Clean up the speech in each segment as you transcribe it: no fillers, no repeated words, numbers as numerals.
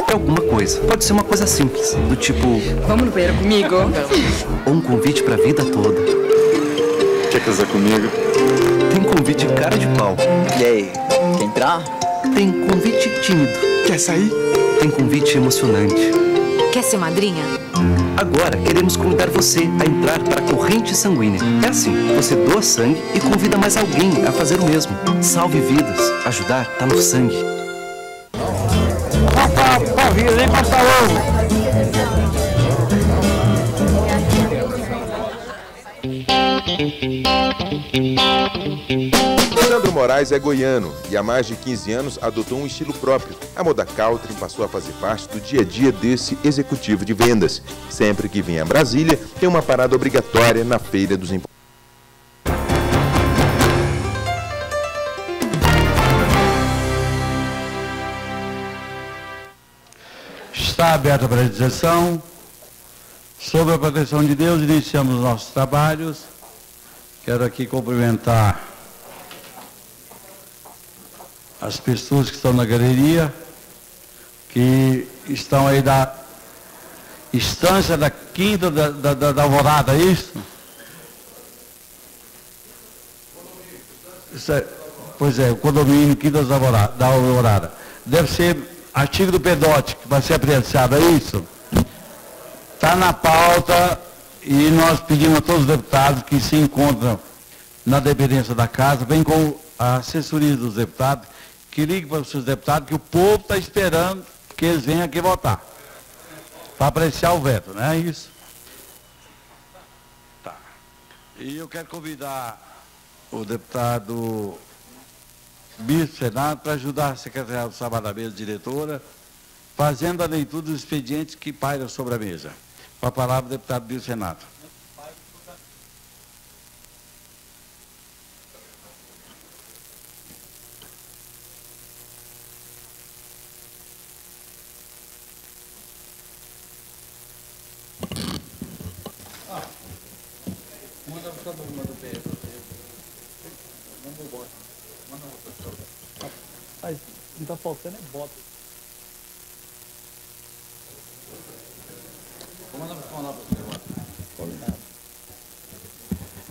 qualquer alguma coisa. Pode ser uma coisa simples, do tipo... Vamos no banheiro comigo? Ou um convite pra vida toda. Quer casar comigo? Tem convite cara de pau. E aí, quer entrar? Tem convite tímido. Quer sair? Tem convite emocionante. Quer ser madrinha? Agora queremos convidar você a entrar para a corrente sanguínea. É assim, você doa sangue e convida mais alguém a fazer o mesmo. Salve vidas. Ajudar tá no sangue. Nem passar ovo. Sandro Moraes é goiano e há mais de 15 anos adotou um estilo próprio. A moda Caltrim passou a fazer parte do dia a dia desse executivo de vendas. Sempre que vem a Brasília, tem uma parada obrigatória na Feira dos Importados. Está aberta a apresentação. Sob a proteção de Deus, iniciamos nossos trabalhos. Quero aqui cumprimentar as pessoas que estão na galeria, que estão aí da estância da Quinta da Alvorada, é isso? Pois é, o condomínio Quinta da Alvorada. Deve ser artigo do PEDOT, que vai ser apreciado, é isso? Está na pauta e nós pedimos a todos os deputados que se encontram na dependência da casa, bem com a assessoria dos deputados, que liguem para os seus deputados, que o povo está esperando que eles venham aqui votar, para apreciar o veto, não é isso? Tá. E eu quero convidar o deputado Bispo Senado para ajudar a secretária do Trabalho da mesa, diretora, fazendo a leitura dos expedientes que pairam sobre a mesa. Com a palavra, o deputado Bispo Senado. Manda todo mundo do PS. Manda o voto. Manda a votação. Mas não está faltando é voto.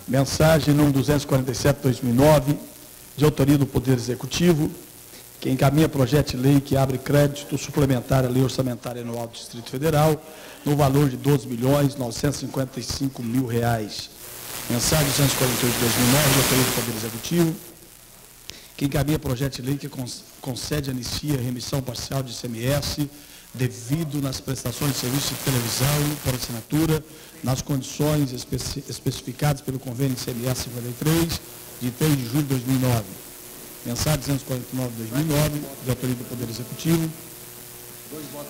Mensagem número 247/2009, de autoria do Poder Executivo, que encaminha projeto de lei que abre crédito suplementar à Lei Orçamentária Anual do Distrito Federal, no valor de R$ 12.955.000. Mensagem 248/2009, de autoria do Poder Executivo, que encaminha projeto de lei que concede anistia, remissão parcial de ICMS, devido nas prestações de serviço de televisão por assinatura, nas condições especificadas pelo convênio ICMS 53, de 3 de julho de 2009. Mensagem 249/2009, de autoria do Poder Executivo,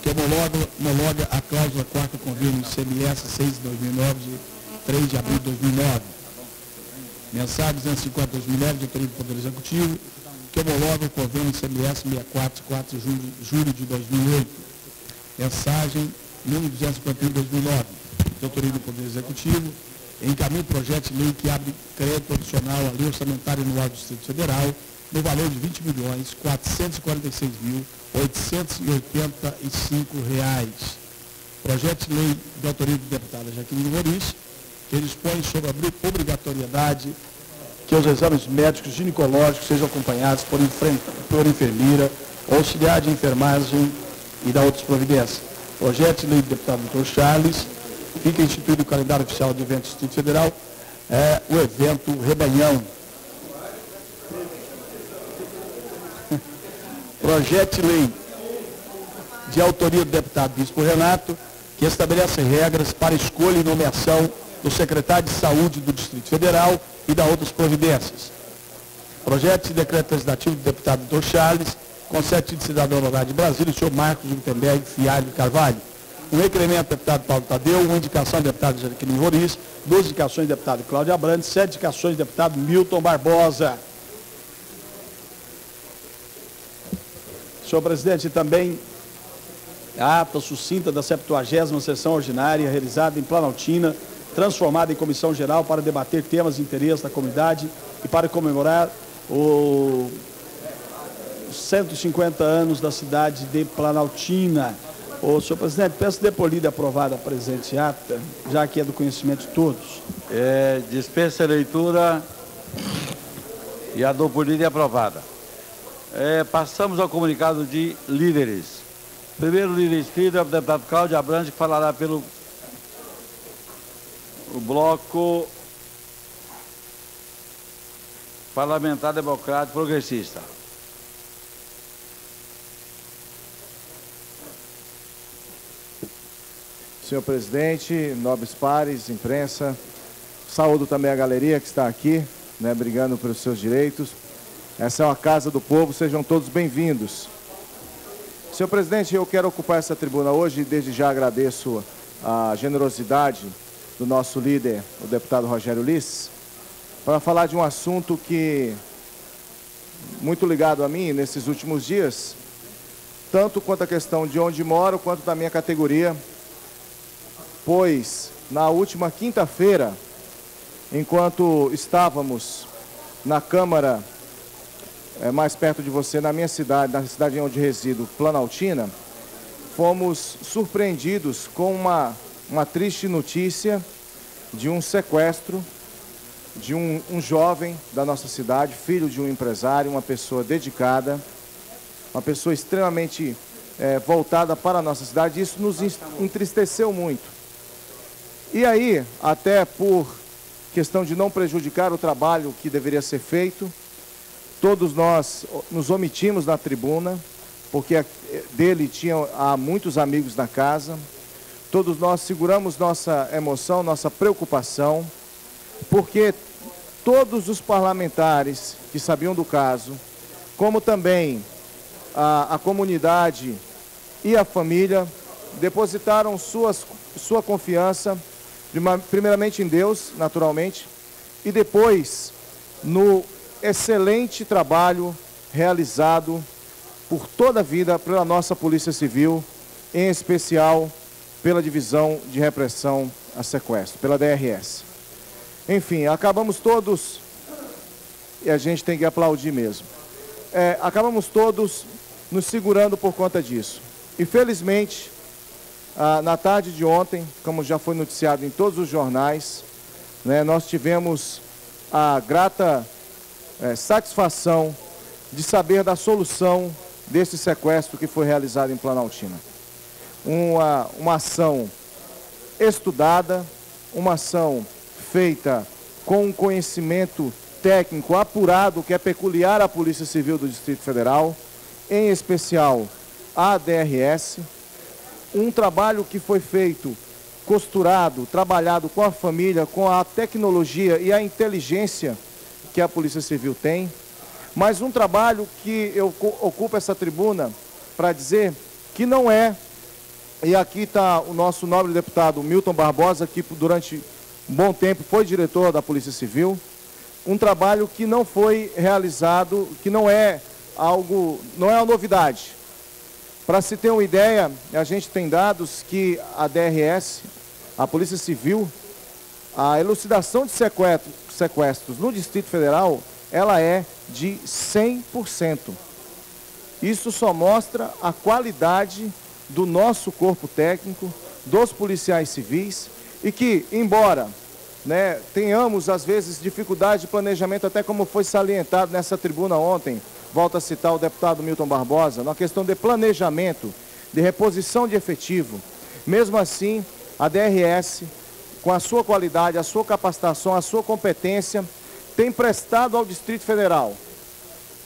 que homologa a cláusula 4ª do convênio ICMS 6 de 2009, de 3 de abril de 2009. Mensagem 250/2009, de autoria do Poder Executivo, que homologa o convênio ICMS 64, 4 de julho de 2008. Mensagem número 251/2009, de autoria do Poder Executivo, encaminha o projeto de lei que abre crédito adicional à Lei Orçamentária Anual do Distrito Federal, no valor de R$ 20.446.885. Projeto de lei de autoria do deputado Jaqueline Roriz, que dispõe sobre a obrigatoriedade que os exames médicos ginecológicos sejam acompanhados por enfermeira, auxiliar de enfermagem e da outras providências. Projeto de lei do deputado Dr. Charles, fica instituído o calendário oficial de eventos do Distrito Federal, o evento Rebanhão. Projeto de lei de autoria do deputado Bispo Renato, que estabelece regras para escolha e nomeação do secretário de Saúde do Distrito Federal e da outras providências. Projeto de decreto legislativo do deputado Dr. Charles, concede de cidadão honorário de Brasília, o senhor Marcos Gutenberg Fialho Carvalho. Um requerimento do deputado Paulo Tadeu, uma indicação do deputado Jaqueline Roriz, 2 indicações do deputado Cláudio Abrantes, 7 indicações do deputado Milton Barbosa. Senhor presidente, também a ata sucinta da 70ª sessão ordinária, realizada em Planaltina, transformada em comissão geral para debater temas de interesse da comunidade e para comemorar os 150 anos da cidade de Planaltina. Ô, senhor presidente, peço depolida e aprovada a presente ata, já que é do conhecimento de todos. Dispensa a leitura e a depolida é aprovada. Passamos ao comunicado de líderes. Primeiro líder inscrito é o deputado Cláudio Abrantes, que falará pelo bloco parlamentar democrático progressista. Senhor presidente, nobres pares, imprensa, saúdo também a galeria que está aqui, né, brigando pelos seus direitos. Essa é uma casa do povo, sejam todos bem-vindos. Senhor presidente, eu quero ocupar essa tribuna hoje e desde já agradeço a generosidade do nosso líder, o deputado Rogério Ulisses, para falar de um assunto que, muito ligado a mim nesses últimos dias, tanto quanto a questão de onde moro, quanto da minha categoria, pois na última quinta-feira, enquanto estávamos na Câmara, mais perto de você, na minha cidade, na cidade onde resido, Planaltina, fomos surpreendidos com uma triste notícia de um sequestro de um jovem da nossa cidade, filho de um empresário, uma pessoa dedicada, uma pessoa extremamente voltada para a nossa cidade. Isso nos entristeceu muito. E aí, até por questão de não prejudicar o trabalho que deveria ser feito, todos nós nos omitimos na tribuna, porque dele há muitos amigos na casa. Todos nós seguramos nossa emoção, nossa preocupação, porque todos os parlamentares que sabiam do caso, como também a comunidade e a família, depositaram sua confiança, primeiramente em Deus, naturalmente, e depois no excelente trabalho realizado por toda a vida pela nossa Polícia Civil, em especial pela Divisão de Repressão a Sequestro, pela DRS. Enfim, acabamos todos, e a gente tem que aplaudir mesmo, acabamos todos nos segurando por conta disso. E felizmente, na tarde de ontem, como já foi noticiado em todos os jornais, né, nós tivemos a grata satisfação de saber da solução desse sequestro que foi realizado em Planaltina. Uma ação estudada, uma ação feita com um conhecimento técnico apurado que é peculiar à Polícia Civil do Distrito Federal, em especial a DRS, um trabalho que foi feito, costurado, trabalhado com a família, com a tecnologia e a inteligência que a Polícia Civil tem, mas um trabalho que eu ocupo essa tribuna para dizer que não é, e aqui está o nosso nobre deputado Milton Barbosa, que durante um bom tempo foi diretor da Polícia Civil, um trabalho que não foi realizado, que não é uma novidade. Para se ter uma ideia, a gente tem dados que a DRS, a Polícia Civil, a elucidação de sequestros no Distrito Federal, ela é de 100%. Isso só mostra a qualidade do nosso corpo técnico, dos policiais civis, e que, embora tenhamos, às vezes, dificuldade de planejamento, até como foi salientado nessa tribuna ontem, volto a citar o deputado Milton Barbosa, na questão de planejamento, de reposição de efetivo, mesmo assim, a DRS, com a sua qualidade, a sua capacitação, a sua competência, tem prestado ao Distrito Federal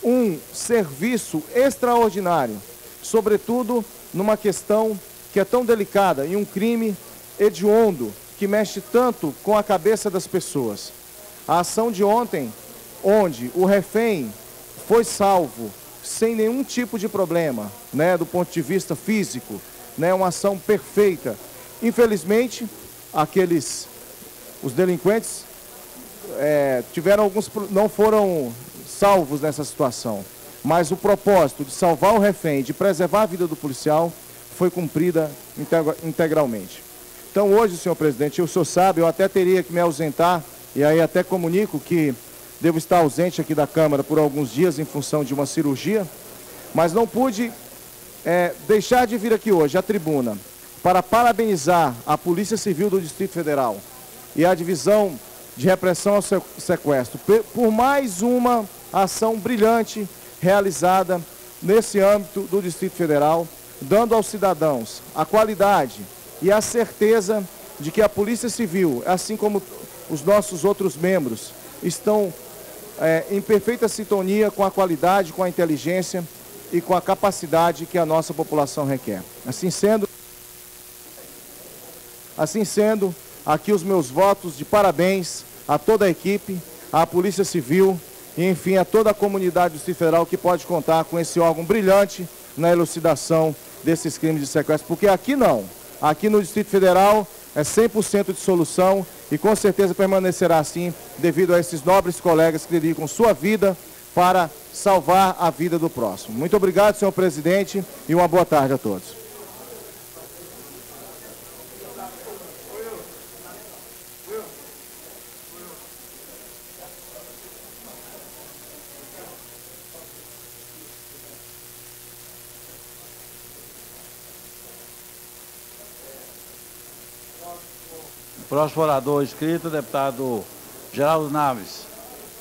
um serviço extraordinário, sobretudo numa questão que é tão delicada, em um crime hediondo, que mexe tanto com a cabeça das pessoas. A ação de ontem, onde o refém foi salvo sem nenhum tipo de problema, do ponto de vista físico, uma ação perfeita. Infelizmente, os delinquentes não foram salvos nessa situação, mas o propósito de salvar o refém, de preservar a vida do policial, foi cumprida integralmente. Então hoje, senhor presidente, o senhor sabe, eu até teria que me ausentar, e aí até comunico que devo estar ausente aqui da Câmara por alguns dias em função de uma cirurgia, mas não pude deixar de vir aqui hoje à tribuna para parabenizar a Polícia Civil do Distrito Federal e a Divisão de Repressão ao Sequestro por mais uma ação brilhante realizada nesse âmbito do Distrito Federal, dando aos cidadãos a qualidade e a certeza de que a Polícia Civil, assim como os nossos outros membros, estão em perfeita sintonia com a qualidade, com a inteligência e com a capacidade que a nossa população requer. Assim sendo, aqui os meus votos de parabéns a toda a equipe, à Polícia Civil e, enfim, a toda a comunidade do Distrito Federal que pode contar com esse órgão brilhante na elucidação desses crimes de sequestro. Porque aqui não. Aqui no Distrito Federal é 100% de solução e com certeza permanecerá assim devido a esses nobres colegas que dedicam sua vida para salvar a vida do próximo. Muito obrigado, senhor presidente, e uma boa tarde a todos. Próximo orador inscrito, deputado Geraldo Naves,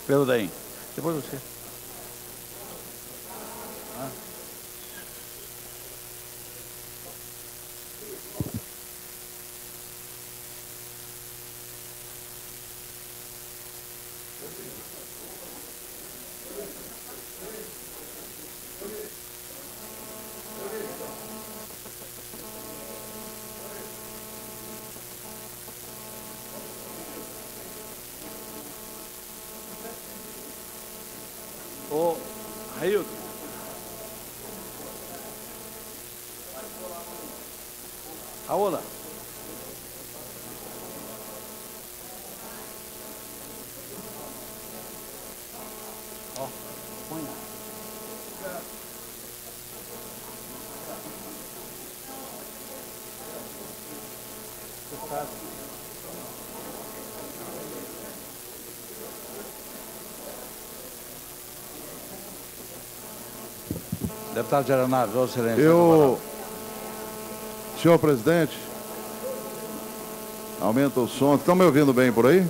pelo DEM. Depois você. Ô, Railton. Aola. Ó, põe lá. Deputado Geraldo Naves, Vossa Excelência. Senhor presidente, aumenta o som. Estão me ouvindo bem por aí?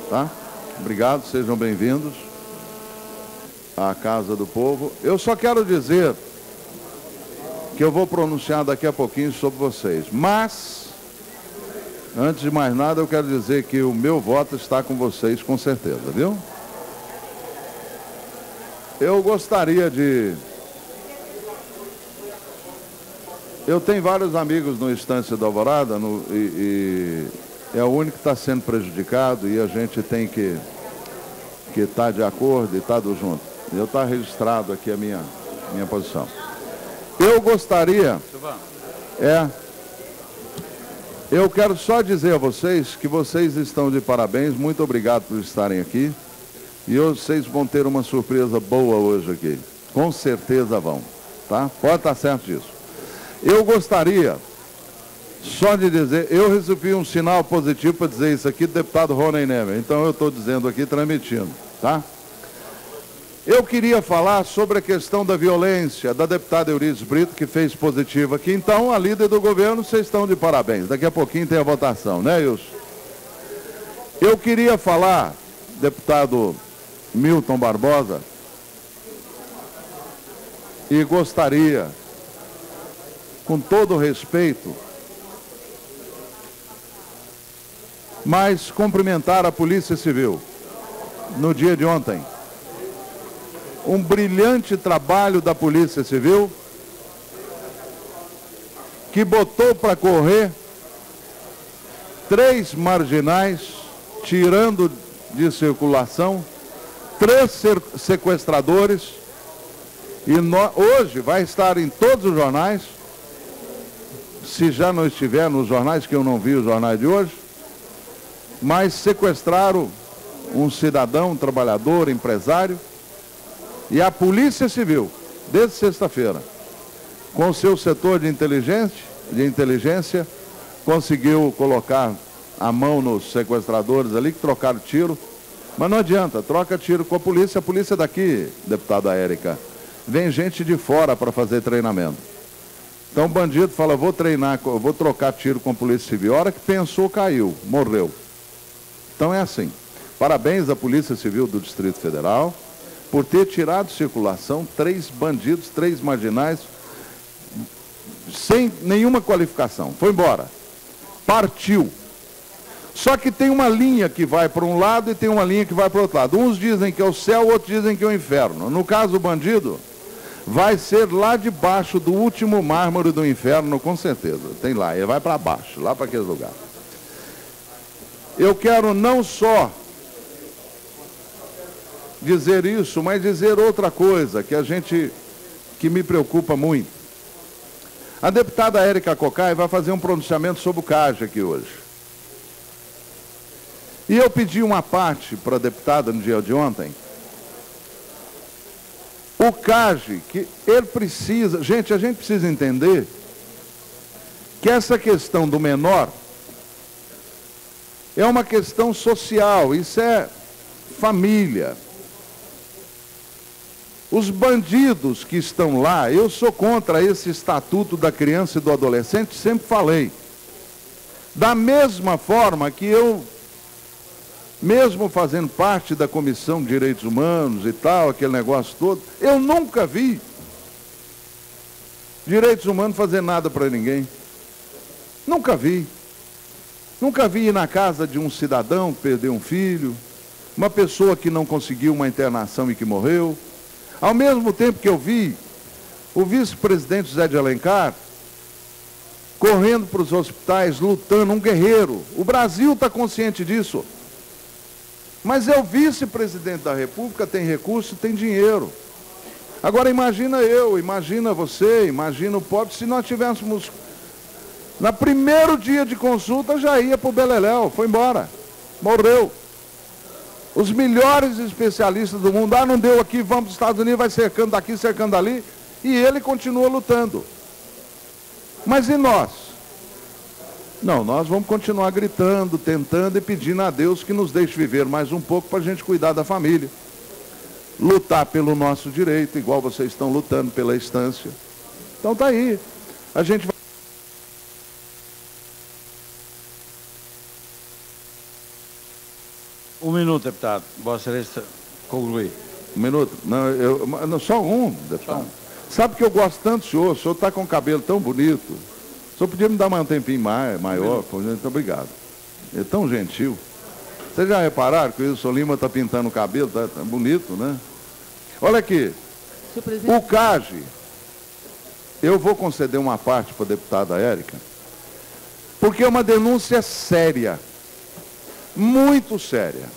Tá? Obrigado, sejam bem-vindos à Casa do Povo. Eu só quero dizer que eu vou pronunciar daqui a pouquinho sobre vocês. Mas, antes de mais nada, eu quero dizer que o meu voto está com vocês, com certeza, viu? Eu gostaria de... Eu tenho vários amigos no Estância da Alvorada e é o único que está sendo prejudicado e a gente tem que estar de acordo e estar junto. Eu está registrado aqui a minha posição. Eu gostaria... Eu quero só dizer a vocês que vocês estão de parabéns, muito obrigado por estarem aqui. E vocês vão ter uma surpresa boa hoje aqui. Com certeza vão, tá? Pode estar certo disso. Eu gostaria só de dizer, eu recebi um sinal positivo para dizer isso aqui do deputado Rony Nemer, então eu estou dizendo aqui, transmitindo, tá? Eu queria falar sobre a questão da violência da deputada Euridice Brito, que fez positivo aqui. Então, a líder do governo, vocês estão de parabéns. Daqui a pouquinho tem a votação, né, Wilson? Eu queria falar, deputado Milton Barbosa, e gostaria, com todo respeito, mas cumprimentar a Polícia Civil no dia de ontem. Um brilhante trabalho da Polícia Civil que botou para correr 3 marginais, tirando de circulação 3 sequestradores, e hoje vai estar em todos os jornais, se já não estiver nos jornais, que eu não vi os jornais de hoje, mas sequestraram um cidadão, um trabalhador, empresário, e a Polícia Civil, desde sexta-feira, com o seu setor de inteligência, conseguiu colocar a mão nos sequestradores ali, que trocaram tiro, mas não adianta, troca tiro com a polícia daqui, deputada Érica, vem gente de fora para fazer treinamento. Então o bandido fala, vou treinar, vou trocar tiro com a Polícia Civil. A hora que pensou, caiu, morreu. Então é assim. Parabéns à Polícia Civil do Distrito Federal por ter tirado de circulação 3 bandidos, 3 marginais, sem nenhuma qualificação. Foi embora. Partiu. Só que tem uma linha que vai para um lado e tem uma linha que vai para o outro lado. Uns dizem que é o céu, outros dizem que é o inferno. No caso do bandido, vai ser lá debaixo do último mármore do inferno, com certeza. Tem lá, ele vai para baixo, lá para aquele lugar. Eu quero não só dizer isso, mas dizer outra coisa que me preocupa muito. A deputada Érica Cocai vai fazer um pronunciamento sobre o CAGE aqui hoje. E eu pedi uma parte para a deputada no dia de ontem. O CAGE, que ele precisa... Gente, a gente precisa entender que essa questão do menor é uma questão social, isso é família. Os bandidos que estão lá, eu sou contra esse estatuto da criança e do adolescente, sempre falei. Da mesma forma que eu, mesmo fazendo parte da Comissão de Direitos Humanos e tal, aquele negócio todo, eu nunca vi direitos humanos fazer nada para ninguém. Nunca vi. Nunca vi ir na casa de um cidadão que perdeu um filho, uma pessoa que não conseguiu uma internação e que morreu. Ao mesmo tempo que eu vi o vice-presidente José de Alencar correndo para os hospitais, lutando, um guerreiro. O Brasil está consciente disso. Mas é o vice-presidente da República, tem recurso, tem dinheiro. Agora imagina eu, imagina você, imagina o pobre, se nós tivéssemos... No primeiro dia de consulta já ia para o Beleléu, foi embora, morreu. Os melhores especialistas do mundo, não deu aqui, vamos para os Estados Unidos, vai cercando daqui, cercando ali, e ele continua lutando. Mas e nós? Não, nós vamos continuar gritando, tentando e pedindo a Deus que nos deixe viver mais um pouco para a gente cuidar da família. Lutar pelo nosso direito, igual vocês estão lutando pela instância. Então está aí. A gente vai... Um minuto, deputado. Vossa Excelência concluir. Um minuto? Não, só um, deputado. Sabe que eu gosto tanto do senhor está com o cabelo tão bonito. O senhor podia me dar um tempinho maior? Muito obrigado. É tão gentil. Vocês já repararam que o Wilson Lima está pintando o cabelo? Tá bonito, né? Olha aqui. O CAGE, eu vou conceder uma parte para a deputada Érica, porque é uma denúncia séria. Muito séria.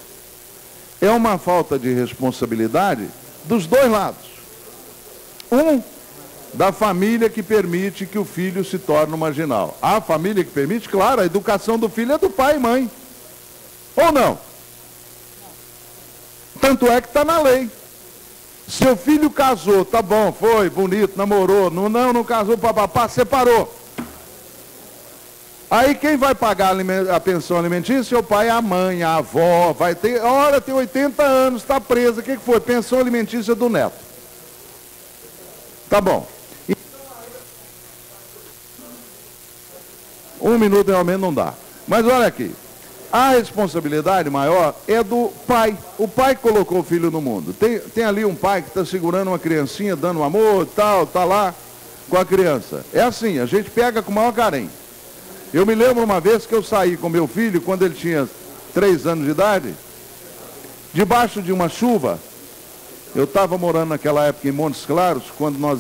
É uma falta de responsabilidade dos dois lados. Um, da família que permite que o filho se torne um marginal. A família que permite, claro, a educação do filho é do pai e mãe. Ou não? Tanto é que está na lei. Seu filho casou, tá bom, foi, bonito, namorou, não casou, papapá, separou. Aí quem vai pagar a pensão alimentícia? O pai, a mãe, a avó, vai ter, olha, tem 80 anos, está presa, o que foi? Pensão alimentícia do neto. Tá bom. Um minuto realmente não dá. Mas olha aqui, a responsabilidade maior é do pai. O pai que colocou o filho no mundo. Tem ali um pai que está segurando uma criancinha, dando amor e tal, está lá com a criança. É assim, a gente pega com o maior carinho. Eu me lembro uma vez que eu saí com meu filho, quando ele tinha 3 anos de idade, debaixo de uma chuva. Eu estava morando naquela época em Montes Claros, quando nós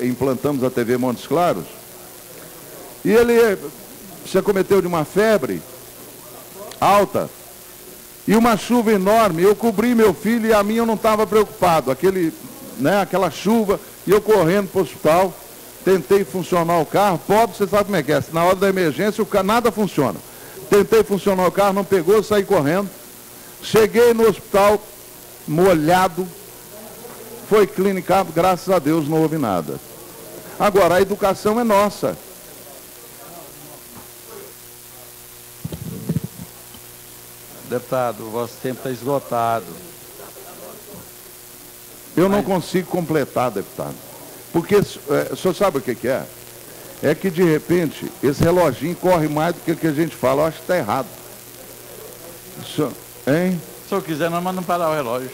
implantamos a TV Montes Claros, e ele se acometeu de uma febre alta, e uma chuva enorme. Eu cobri meu filho e a minha eu não estava preocupado, aquela chuva, e eu correndo para o hospital. Tentei funcionar o carro, pobre, você sabe como é que é. Na hora da emergência, o carro, nada funciona. Tentei funcionar o carro, não pegou, saí correndo. Cheguei no hospital, molhado. Foi clinicado, graças a Deus, não houve nada. Agora, a educação é nossa. Deputado, o vosso tempo está esgotado. Eu não consigo completar, deputado. Porque, o senhor sabe o que é? é que, de repente, esse reloginho corre mais do que o que a gente fala. Eu acho que está errado. Isso, hein? Se eu quiser, não manda parar o relógio.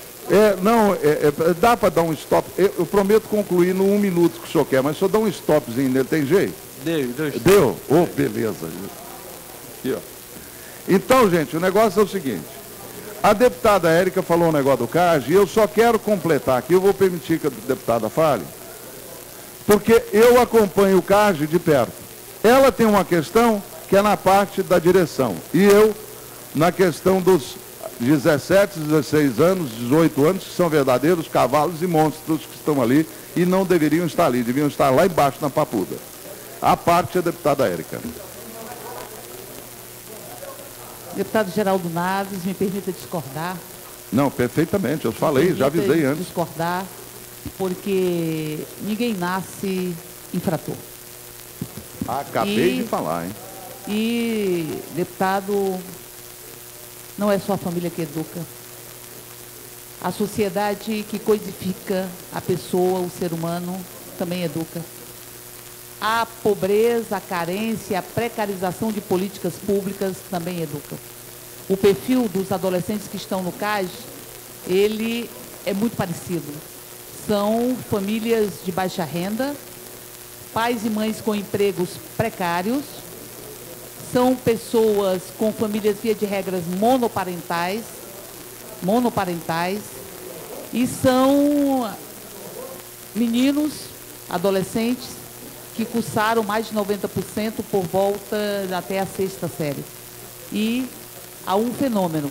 Dá para dar um stop. Eu prometo concluir no 1 minuto que o senhor quer, mas só dá um stopzinho nele, tem jeito? Deu? Oh, beleza. Aqui, ó. Então, gente, o negócio é o seguinte. A deputada Érica falou um negócio do CAGE e eu só quero completar aqui, eu vou permitir que a deputada fale, porque eu acompanho o CAGE de perto. Ela tem uma questão que é na parte da direção e eu na questão dos 17, 16 anos, 18 anos, que são verdadeiros cavalos e monstros que estão ali e não deveriam estar ali, deviam estar lá embaixo na papuda. A parte é a deputada Érica. Deputado Geraldo Naves, me permita discordar. Não, perfeitamente, eu falei, já avisei antes. Discordar, porque ninguém nasce infrator. Acabei de falar, hein? E, deputado, não é só a família que educa. A sociedade que codifica a pessoa, o ser humano, também educa. A pobreza, a carência, a precarização de políticas públicas também educam. O perfil dos adolescentes que estão no CAGE, ele é muito parecido. São famílias de baixa renda, pais e mães com empregos precários, são pessoas com famílias, via de regras, monoparentais, e são meninos, adolescentes, que cursaram mais de 90% por volta até a 6ª série. E há um fenômeno.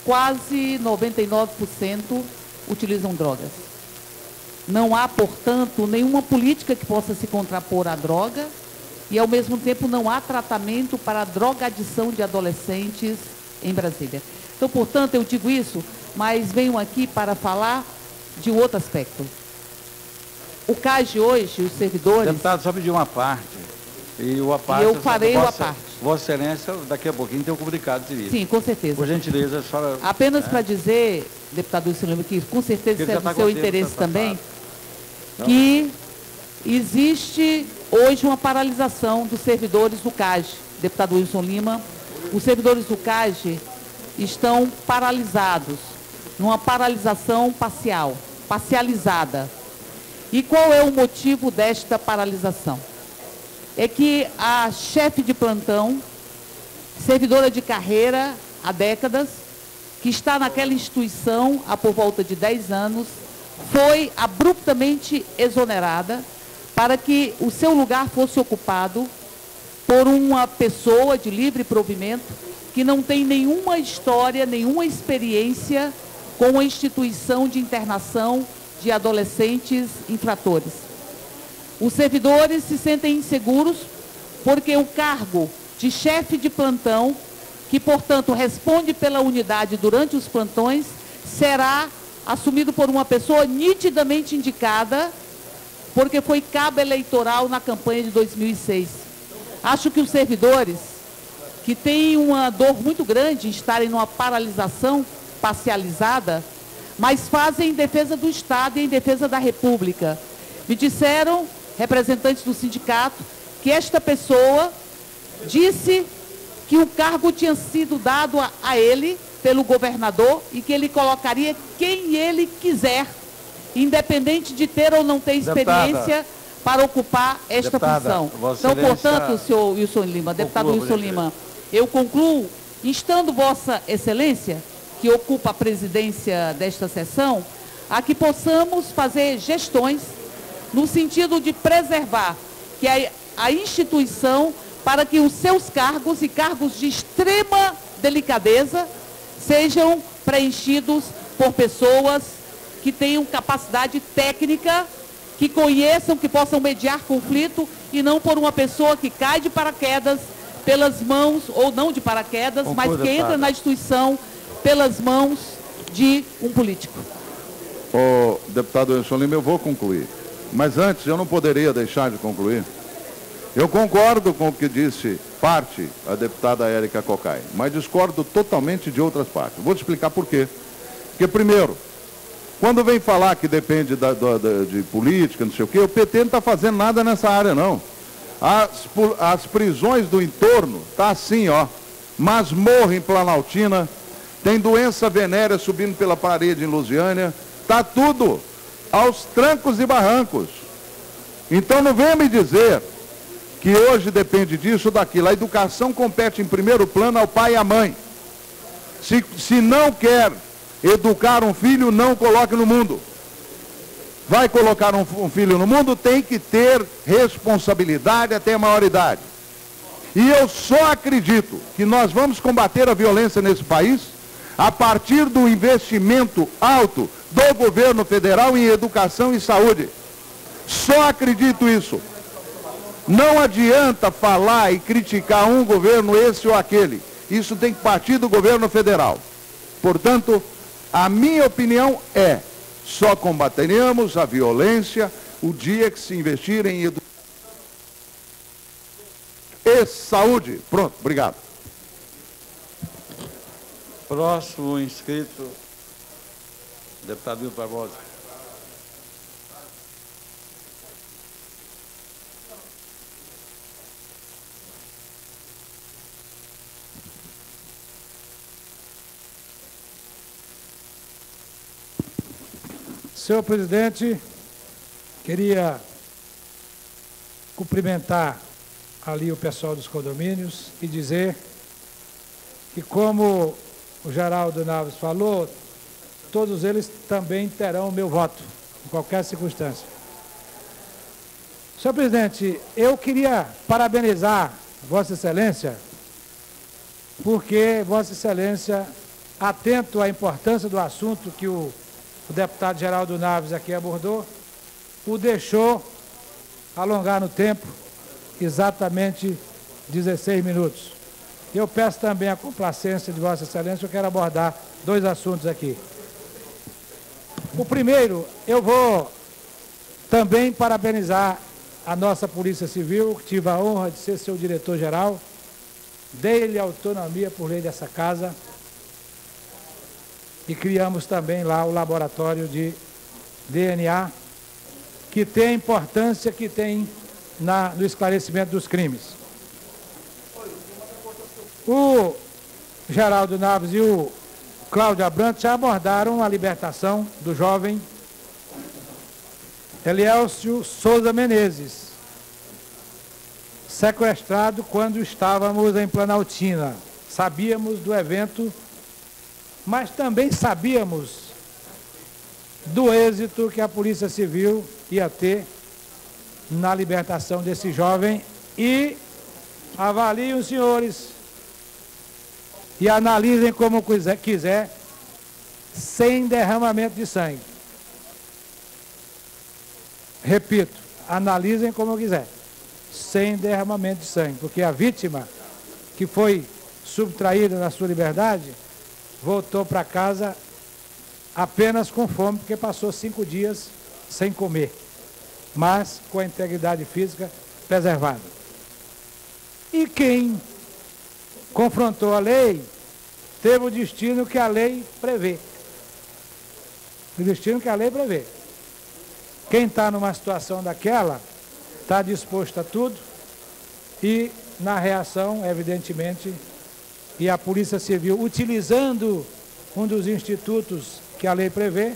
Quase 99% utilizam drogas. Não há, portanto, nenhuma política que possa se contrapor à droga e, ao mesmo tempo, não há tratamento para a drogadição de adolescentes em Brasília. Então, portanto, eu digo isso, mas venho aqui para falar de um outro aspecto. O CAGE hoje, os servidores... Deputado, só pedir uma parte. E eu farei uma parte. Vossa Excelência, daqui a pouquinho, tem um comunicado de serviço. Sim, com certeza. Por gentileza, a senhora... Apenas para dizer, deputado Wilson Lima, que com certeza isso é do seu interesse também, que existe hoje uma paralisação dos servidores do CAGE. Deputado Wilson Lima, os servidores do CAGE estão paralisados, numa paralisação parcializada. E qual é o motivo desta paralisação? É que a chefe de plantão, servidora de carreira há décadas, que está naquela instituição há por volta de 10 anos, foi abruptamente exonerada para que o seu lugar fosse ocupado por uma pessoa de livre provimento que não tem nenhuma história, nenhuma experiência com a instituição de internação de adolescentes infratores. Os servidores se sentem inseguros porque o cargo de chefe de plantão, que, portanto, responde pela unidade durante os plantões, será assumido por uma pessoa nitidamente indicada, porque foi cabo eleitoral na campanha de 2006. Acho que os servidores, que têm uma dor muito grande em estarem numa paralisação parcializada, mas fazem em defesa do Estado e em defesa da República. Me disseram, representantes do sindicato, que esta pessoa disse que o cargo tinha sido dado a ele pelo governador e que ele colocaria quem ele quiser, independente de ter ou não ter experiência para ocupar esta função. Então, portanto, senhor Wilson Lima, deputado Wilson Lima, eu concluo instando Vossa Excelência, que ocupa a presidência desta sessão, a que possamos fazer gestões no sentido de preservar que a instituição, para que os seus cargos e cargos de extrema delicadeza sejam preenchidos por pessoas que tenham capacidade técnica, que conheçam, que possam mediar conflito, e não por uma pessoa que cai de paraquedas pelas mãos, ou não de paraquedas, mas que entra na instituição pelas mãos de um político. Ô, deputado Wilson Lima, eu vou concluir. Mas antes, eu não poderia deixar de concluir. Eu concordo com o que disse parte a deputada Érica Cocai, mas discordo totalmente de outras partes. Vou te explicar por quê. Porque, primeiro, Quando vem falar que depende de política, não sei o quê, o PT não está fazendo nada nessa área, não. As prisões do entorno, tá assim, ó. Masmorra em Planaltina, tem doença venérea subindo pela parede em Lusiânia, tá tudo aos trancos e barrancos. Então não venha me dizer que hoje depende disso ou daquilo. A educação compete em primeiro plano ao pai e à mãe. Se não quer educar um filho, não coloque no mundo. Vai colocar um filho no mundo, tem que ter responsabilidade até a maioridade. E eu só acredito que nós vamos combater a violência nesse país a partir do investimento alto do governo federal em educação e saúde. Só acredito isso. Não adianta falar e criticar um governo, esse ou aquele. Isso tem que partir do governo federal. Portanto, a minha opinião é: só combateremos a violência o dia que se investir em educação e saúde. Pronto, obrigado. Próximo inscrito, deputado Milton Barbosa. Senhor presidente, queria cumprimentar ali o pessoal dos condomínios e dizer que, como o Geraldo Naves falou, todos eles também terão o meu voto, em qualquer circunstância. Senhor presidente, eu queria parabenizar Vossa Excelência, porque Vossa Excelência, atento à importância do assunto que o deputado Geraldo Naves aqui abordou, o deixou alongar no tempo exatamente 16 minutos. Eu peço também a complacência de Vossa Excelência, eu quero abordar dois assuntos aqui. O primeiro, eu vou também parabenizar a nossa Polícia Civil, que tive a honra de ser seu diretor-geral, dei-lhe autonomia por lei dessa casa, e criamos também lá o laboratório de DNA, que tem a importância que tem no esclarecimento dos crimes. O Geraldo Naves e o Cláudio Abrantes já abordaram a libertação do jovem Elielcio Souza Menezes, sequestrado quando estávamos em Planaltina. Sabíamos do evento, mas também sabíamos do êxito que a Polícia Civil ia ter na libertação desse jovem, e avaliem os senhores e analisem como quiser, sem derramamento de sangue. Repito, analisem como quiser, sem derramamento de sangue, porque a vítima que foi subtraída na sua liberdade voltou para casa apenas com fome, porque passou 5 dias sem comer, mas com a integridade física preservada. E quem confrontou a lei teve o destino que a lei prevê. O destino que a lei prevê. Quem está numa situação daquela está disposto a tudo, e na reação, evidentemente, e a Polícia Civil, utilizando um dos institutos que a lei prevê,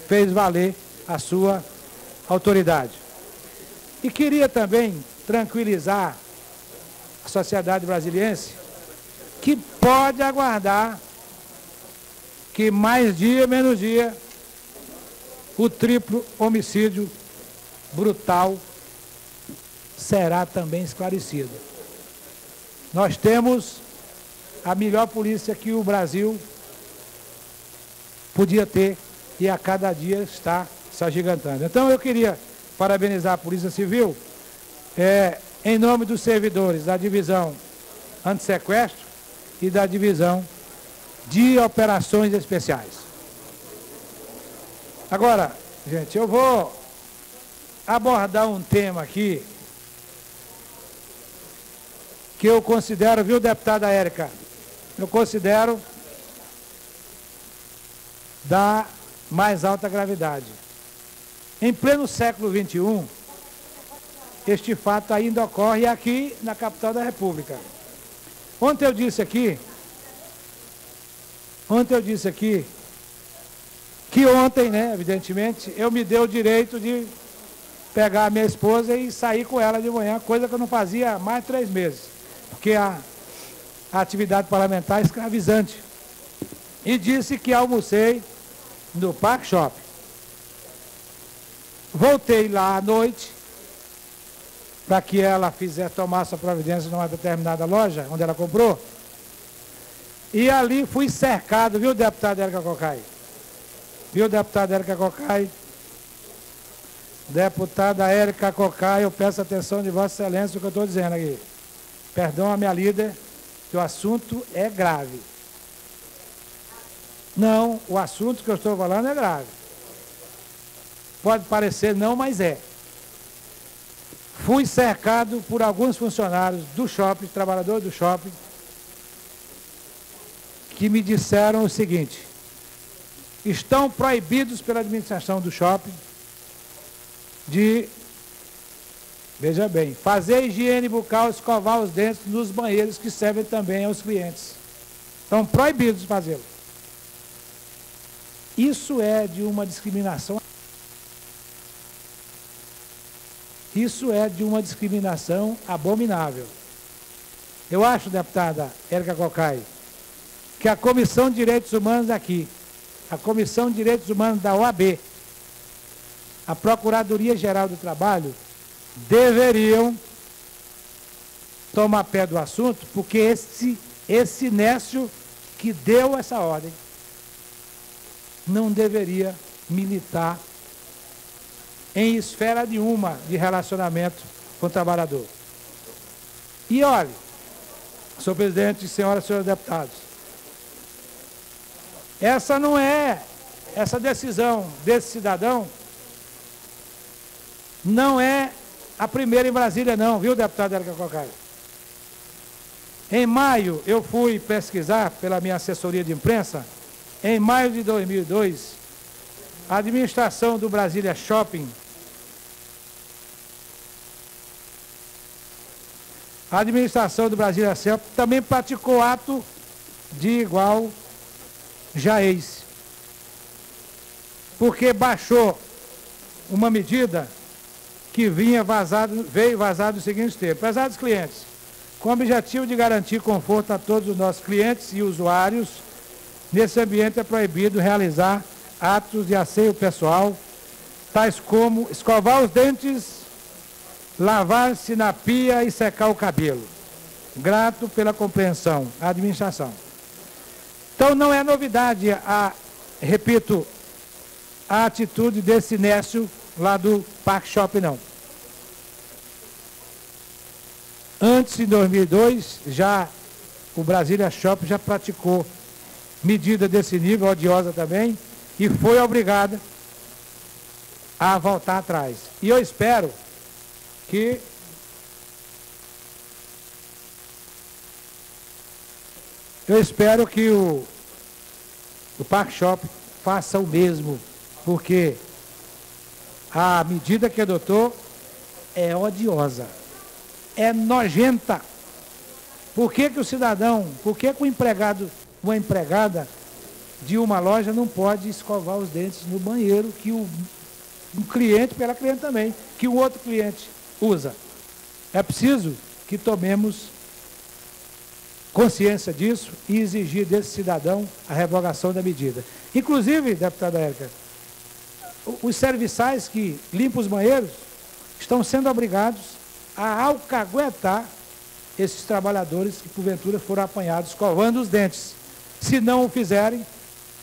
fez valer a sua autoridade. E queria também tranquilizar a sociedade brasiliense, que pode aguardar que mais dia, menos dia, o triplo homicídio brutal será também esclarecido. Nós temos a melhor polícia que o Brasil podia ter, e a cada dia está se agigantando. Então eu queria parabenizar a Polícia Civil, em nome dos servidores da Divisão Antissequestro e da Divisão de Operações Especiais. Agora, gente, eu vou abordar um tema aqui que eu considero, viu, deputada Érica, eu considero da mais alta gravidade. Em pleno século XXI, este fato ainda ocorre aqui na capital da República. Ontem eu disse aqui que ontem, né, evidentemente, eu me dei o direito de pegar a minha esposa e sair com ela de manhã, coisa que eu não fazia há mais de 3 meses, porque a atividade parlamentar é escravizante. E disse que almocei no Park Shopping. Voltei lá à noite, para que ela tomasse a providência numa determinada loja, onde ela comprou, e ali fui cercado, viu, deputada Érica Cocai? Viu, deputada Érica Cocai? Deputada Érica Cocai, eu peço a atenção de Vossa Excelência no que eu estou dizendo aqui. Perdão a minha líder, que o assunto é grave. Não, o assunto que eu estou falando é grave. Pode parecer não, mas é. Fui cercado por alguns funcionários do shopping, trabalhadores do shopping, que me disseram o seguinte: estão proibidos pela administração do shopping de, veja bem, fazer higiene bucal, escovar os dentes nos banheiros que servem também aos clientes. Estão proibidos de fazê-lo. Isso é de uma discriminação. Isso é de uma discriminação abominável. Eu acho, deputada Érica Cocai, que a Comissão de Direitos Humanos aqui, a Comissão de Direitos Humanos da OAB, a Procuradoria-Geral do Trabalho, deveriam tomar pé do assunto, porque esse Nécio que deu essa ordem não deveria militar em esfera nenhuma de relacionamento com o trabalhador. E olhe, senhor presidente, senhoras e senhores deputados, essa decisão desse cidadão não é a primeira em Brasília não, viu, deputado Érica Cocai? Em maio, eu fui pesquisar pela minha assessoria de imprensa, em maio de 2002, a administração do Brasília Shopping, a administração do Brasília Shopping também praticou ato de igual jaez, porque baixou uma medida que veio vazado os seguintes termos: prezados clientes, com o objetivo de garantir conforto a todos os nossos clientes e usuários, nesse ambiente é proibido realizar atos de asseio pessoal, tais como escovar os dentes, lavar-se na pia e secar o cabelo. Grato pela compreensão, a administração. Então não é novidade, repito, a atitude desse Nécio lá do Park Shopping, não. Antes, em 2002, o Brasília Shopping já praticou medida desse nível, odiosa também, e foi obrigada a voltar atrás. E eu espero que o Park Shopping faça o mesmo, porque a medida que adotou é odiosa, é nojenta. Por que o cidadão, por que o empregado, uma empregada de uma loja não pode escovar os dentes no banheiro que um cliente, pela cliente também, que o outro cliente usa? É preciso que tomemos consciência disso e exigir desse cidadão a revogação da medida. Inclusive, deputada Érica, os serviçais que limpam os banheiros estão sendo obrigados a alcaguetar esses trabalhadores que, porventura, foram apanhados escovando os dentes. Se não o fizerem,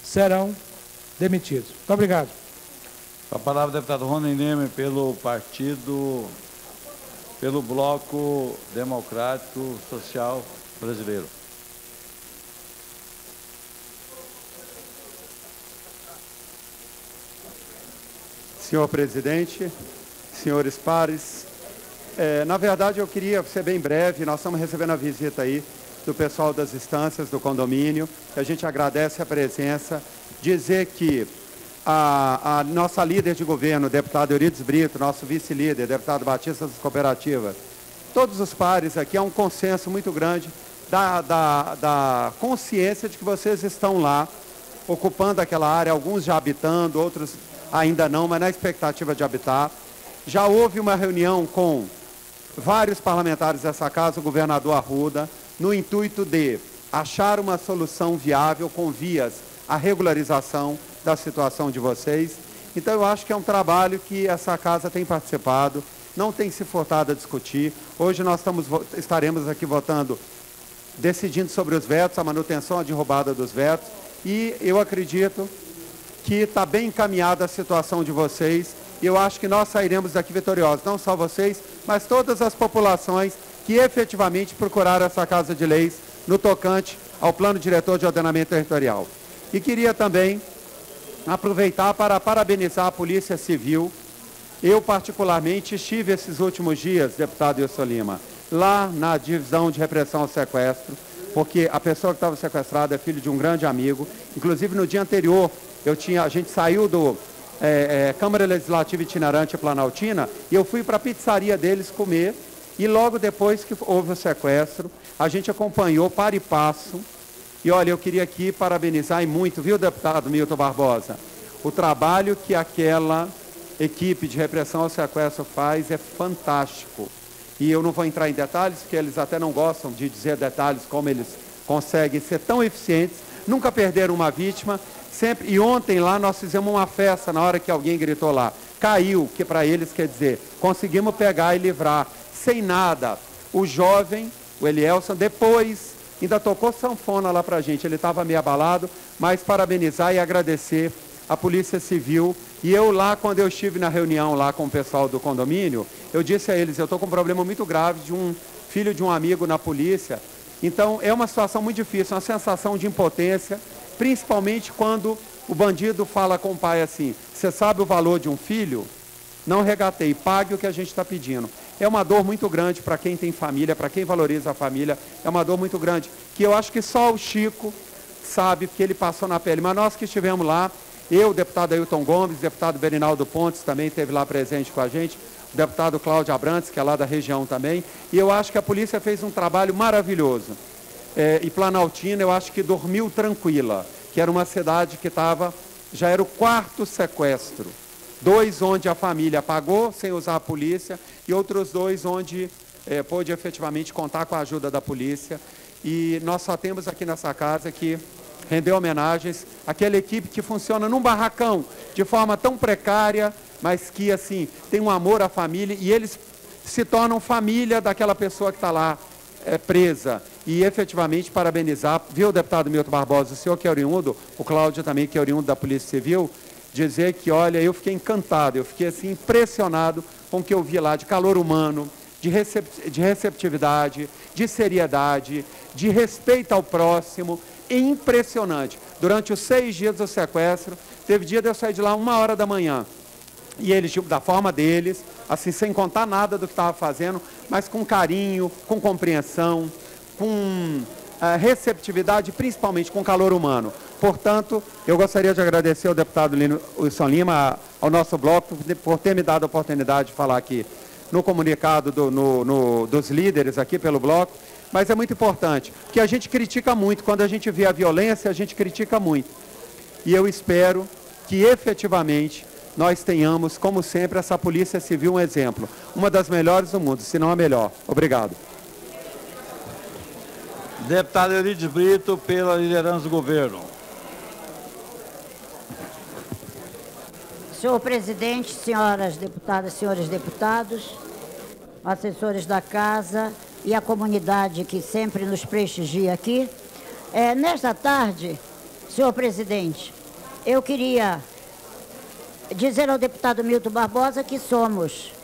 serão demitidos. Muito obrigado. A palavra, deputado Rony Neme, pelo Bloco Democrático Social Brasileiro. Senhor presidente, senhores pares, na verdade eu queria ser bem breve. Nós estamos recebendo a visita aí do pessoal das instâncias do condomínio, que a gente agradece a presença, dizer que a nossa líder de governo, deputado Eurides Brito, nosso vice-líder, deputado Batista das Cooperativas, todos os pares aqui, há um consenso muito grande da consciência de que vocês estão lá, ocupando aquela área, alguns já habitando, outros ainda não, mas na expectativa de habitar. Já houve uma reunião com vários parlamentares dessa casa, o governador Arruda, no intuito de achar uma solução viável com vias à regularização da situação de vocês. Então eu acho que é um trabalho que essa casa tem participado, não tem se furtado a discutir. Hoje nós estaremos aqui votando, decidindo sobre os vetos, a manutenção, a derrubada dos vetos, e eu acredito que está bem encaminhada a situação de vocês, e eu acho que nós sairemos daqui vitoriosos, não só vocês, mas todas as populações que efetivamente procuraram essa Casa de Leis no tocante ao Plano Diretor de Ordenamento Territorial. E queria também aproveitar para parabenizar a Polícia Civil. Eu, particularmente, estive esses últimos dias, deputado Wilson Lima, lá na Divisão de Repressão ao Sequestro, porque a pessoa que estava sequestrada é filho de um grande amigo. Inclusive, no dia anterior, a gente saiu do Câmara Legislativa Itinerante Planaltina e eu fui para a pizzaria deles comer, e logo depois que houve o sequestro, a gente acompanhou para e passo. E olha, eu queria aqui parabenizar e muito, viu, deputado Milton Barbosa? O trabalho que aquela equipe de repressão ao sequestro faz é fantástico. E eu não vou entrar em detalhes, porque eles até não gostam de dizer detalhes como eles conseguem ser tão eficientes, nunca perderam uma vítima, sempre. E ontem lá nós fizemos uma festa na hora que alguém gritou lá, caiu, que para eles quer dizer, conseguimos pegar e livrar, sem nada. O jovem, o Elielson, depois ainda tocou sanfona lá para a gente, ele estava meio abalado, mas parabenizar e agradecer a Polícia Civil. E eu lá, quando eu estive na reunião lá com o pessoal do condomínio, eu disse a eles, eu estou com um problema muito grave de um filho de um amigo na polícia. Então é uma situação muito difícil, uma sensação de impotência, principalmente quando o bandido fala com o pai assim, você sabe o valor de um filho? Não regateie, pague o que a gente está pedindo. É uma dor muito grande para quem tem família, para quem valoriza a família, é uma dor muito grande, que eu acho que só o Chico sabe, porque ele passou na pele. Mas nós que estivemos lá, eu, o deputado Ailton Gomes, o deputado Berinaldo Pontes também esteve lá presente com a gente, o deputado Cláudio Abrantes, que é lá da região também, e eu acho que a polícia fez um trabalho maravilhoso. E Planaltina, eu acho que dormiu tranquila, que era uma cidade que já era o 4º sequestro. 2 onde a família pagou sem usar a polícia e outros 2 onde pôde efetivamente contar com a ajuda da polícia. E nós só temos aqui nessa casa que render homenagens àquela equipe que funciona num barracão de forma tão precária, mas que assim tem um amor à família e eles se tornam família daquela pessoa que está lá presa. E efetivamente parabenizar, viu, deputado Milton Barbosa, o senhor que é oriundo, o Cláudio também que é oriundo da Polícia Civil, dizer que, olha, eu fiquei encantado, eu fiquei assim impressionado com o que eu vi lá de calor humano, de receptividade, de seriedade, de respeito ao próximo, impressionante. Durante os 6 dias do sequestro, teve dia de eu sair de lá 1h da manhã, e eles, tipo, da forma deles, assim, sem contar nada do que estava fazendo, mas com carinho, com compreensão, com receptividade, principalmente com calor humano. Portanto, eu gostaria de agradecer ao deputado Wilson Lima, ao nosso bloco, por ter me dado a oportunidade de falar aqui no comunicado dos líderes aqui pelo bloco, mas é muito importante, porque a gente critica muito, quando a gente vê a violência, a gente critica muito. E eu espero que efetivamente nós tenhamos, como sempre, essa Polícia Civil um exemplo, uma das melhores do mundo, se não a melhor. Obrigado. Deputado Eurides Brito, pela liderança do governo. Senhor presidente, senhoras deputadas, senhores deputados, assessores da casa e a comunidade que sempre nos prestigia aqui. Nesta tarde, senhor presidente, eu queria dizer ao deputado Milton Barbosa que somos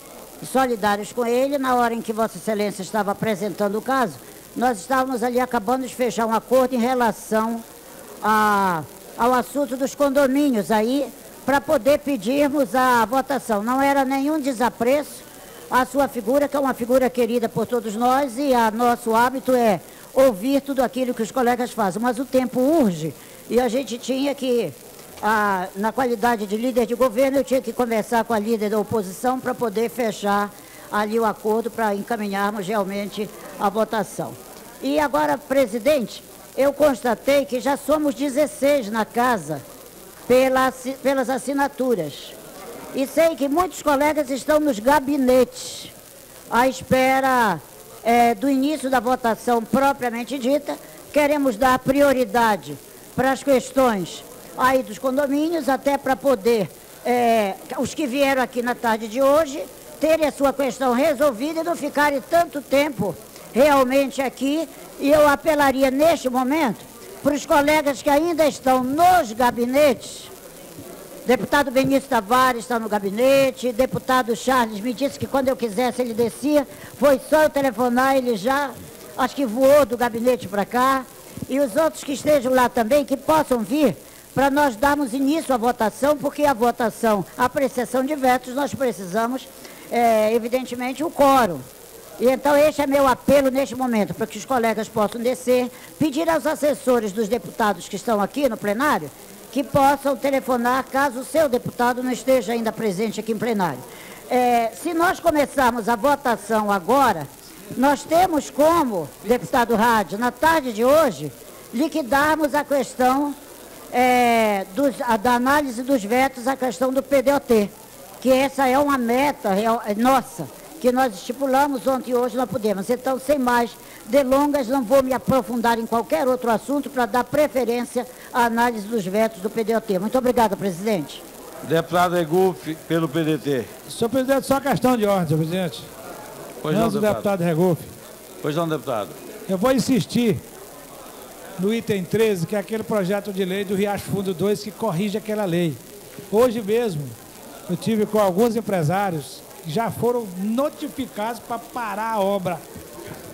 solidários com ele. Na hora em que Vossa Excelência estava apresentando o caso, nós estávamos ali acabando de fechar um acordo em relação ao assunto dos condomínios aí, para poder pedirmos a votação. Não era nenhum desapreço à sua figura, que é uma figura querida por todos nós, e nosso hábito é ouvir tudo aquilo que os colegas fazem. Mas o tempo urge e a gente tinha que na qualidade de líder de governo, eu tinha que conversar com a líder da oposição para poder fechar ali o acordo para encaminharmos realmente a votação. E agora, presidente, eu constatei que já somos 16 na casa pelas assinaturas. E sei que muitos colegas estão nos gabinetes à espera do início da votação propriamente dita. Queremos dar prioridade para as questões aí dos condomínios, até para poder, os que vieram aqui na tarde de hoje, terem a sua questão resolvida e não ficarem tanto tempo realmente aqui. E eu apelaria neste momento para os colegas que ainda estão nos gabinetes. Deputado Benício Tavares está no gabinete, deputado Charles me disse que quando eu quisesse ele descia, foi só eu telefonar, ele já, acho que voou do gabinete para cá. E os outros que estejam lá também, que possam vir, para nós darmos início à votação, porque a votação, a apreciação de vetos, nós precisamos, evidentemente, o quórum. E então este é meu apelo neste momento, para que os colegas possam descer, pedir aos assessores dos deputados que estão aqui no plenário, que possam telefonar caso o seu deputado não esteja ainda presente aqui em plenário. Se nós começarmos a votação agora, nós temos como, deputado Rádio, na tarde de hoje, liquidarmos a questão da análise dos vetos, a questão do PDOT, que essa é uma meta nossa, que nós estipulamos ontem e hoje não podemos. Então, sem mais delongas, não vou me aprofundar em qualquer outro assunto para dar preferência à análise dos vetos do PDOT. Muito obrigada, presidente. Deputado Regufe, pelo PDT. Senhor presidente, só questão de ordem, senhor presidente. Pois não, deputado Regufe. Pois não, deputado. Eu vou insistir no item 13, que é aquele projeto de lei do Riacho Fundo 2 que corrige aquela lei. Hoje mesmo, eu tive com alguns empresários que já foram notificados para parar a obra.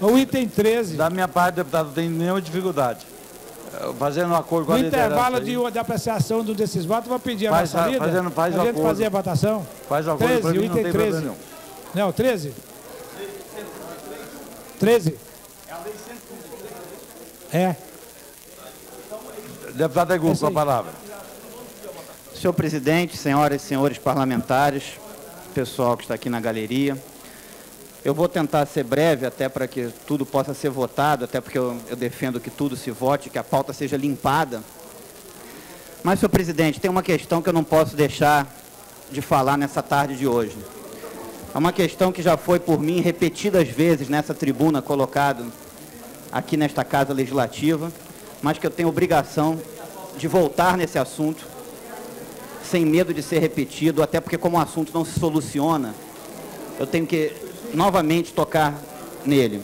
O item 13. Da minha parte, deputado, não tem nenhuma dificuldade. Fazendo um acordo com a liderança. No intervalo de apreciação desses votos, vou pedir a nossa líder faz a gente fazer a votação. Faz o acordo, 13, o item 13. Não, 13? 13? É. Deputado Regufe, com a palavra. Senhor presidente, senhoras e senhores parlamentares, pessoal que está aqui na galeria, eu vou tentar ser breve, até para que tudo possa ser votado, até porque eu defendo que tudo se vote, que a pauta seja limpada. Mas, senhor presidente, tem uma questão que eu não posso deixar de falar nessa tarde de hoje. É uma questão que já foi por mim repetidas vezes nessa tribuna colocado aqui nesta Casa Legislativa, mas que eu tenho obrigação de voltar nesse assunto, sem medo de ser repetido, até porque como o assunto não se soluciona, eu tenho que novamente tocar nele.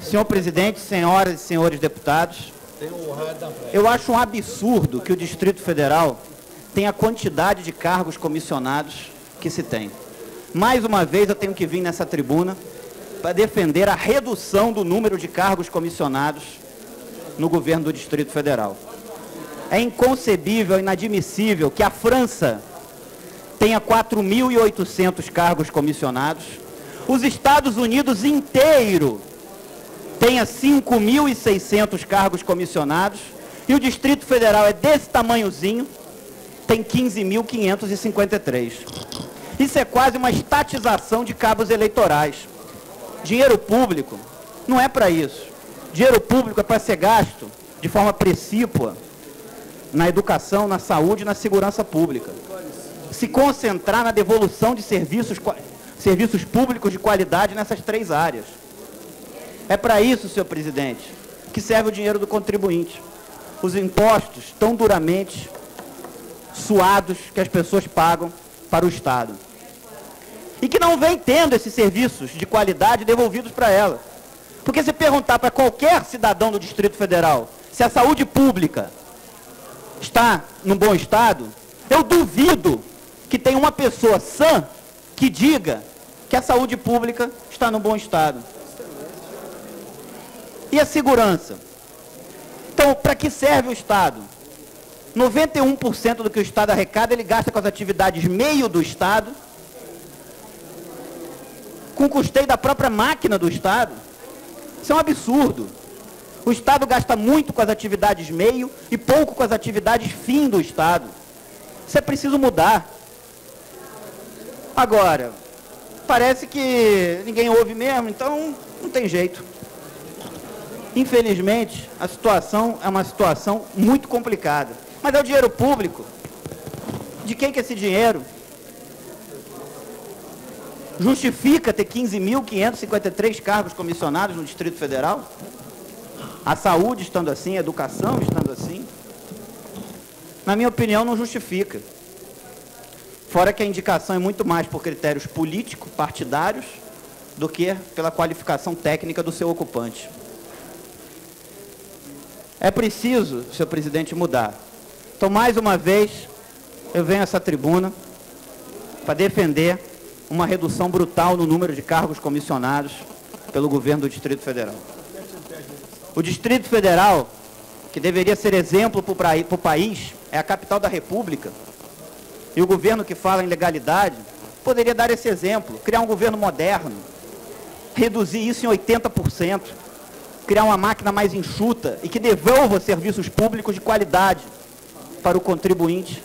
Senhor presidente, senhoras e senhores deputados, eu acho um absurdo que o Distrito Federal tenha a quantidade de cargos comissionados que se tem. Mais uma vez eu tenho que vir nessa tribuna para defender a redução do número de cargos comissionados no governo do Distrito Federal. É inconcebível, inadmissível que a França tenha 4.800 cargos comissionados, os Estados Unidos inteiro tenha 5.600 cargos comissionados e o Distrito Federal é desse tamanhozinho, tem 15.553. Isso é quase uma estatização de cabos eleitorais. Dinheiro público não é para isso. Dinheiro público é para ser gasto de forma precípua na educação, na saúde e na segurança pública. Se concentrar na devolução de serviços públicos de qualidade nessas três áreas. É para isso, senhor presidente, que serve o dinheiro do contribuinte. Os impostos tão duramente suados que as pessoas pagam para o Estado. E que não vem tendo esses serviços de qualidade devolvidos para ela. Porque se perguntar para qualquer cidadão do Distrito Federal se a saúde pública está num bom estado, eu duvido que tenha uma pessoa sã que diga que a saúde pública está num bom estado. E a segurança? Então, para que serve o Estado? 91% do que o Estado arrecada, ele gasta com as atividades meio do Estado, com o custeio da própria máquina do Estado. Isso é um absurdo. O Estado gasta muito com as atividades meio e pouco com as atividades fim do Estado. Isso é preciso mudar. Agora, parece que ninguém ouve mesmo, então não tem jeito. Infelizmente, a situação é uma situação muito complicada. Mas é o dinheiro público. De quem que é esse dinheiro? Justifica ter 15.553 cargos comissionados no Distrito Federal? A saúde estando assim, a educação estando assim? Na minha opinião, não justifica. Fora que a indicação é muito mais por critérios políticos, partidários, do que pela qualificação técnica do seu ocupante. É preciso, senhor presidente, mudar. Então, mais uma vez, eu venho a essa tribuna para defender uma redução brutal no número de cargos comissionados pelo governo do Distrito Federal. O Distrito Federal, que deveria ser exemplo para o país, é a capital da República. E o governo que fala em legalidade poderia dar esse exemplo, criar um governo moderno, reduzir isso em 80%, criar uma máquina mais enxuta e que devolva serviços públicos de qualidade para o contribuinte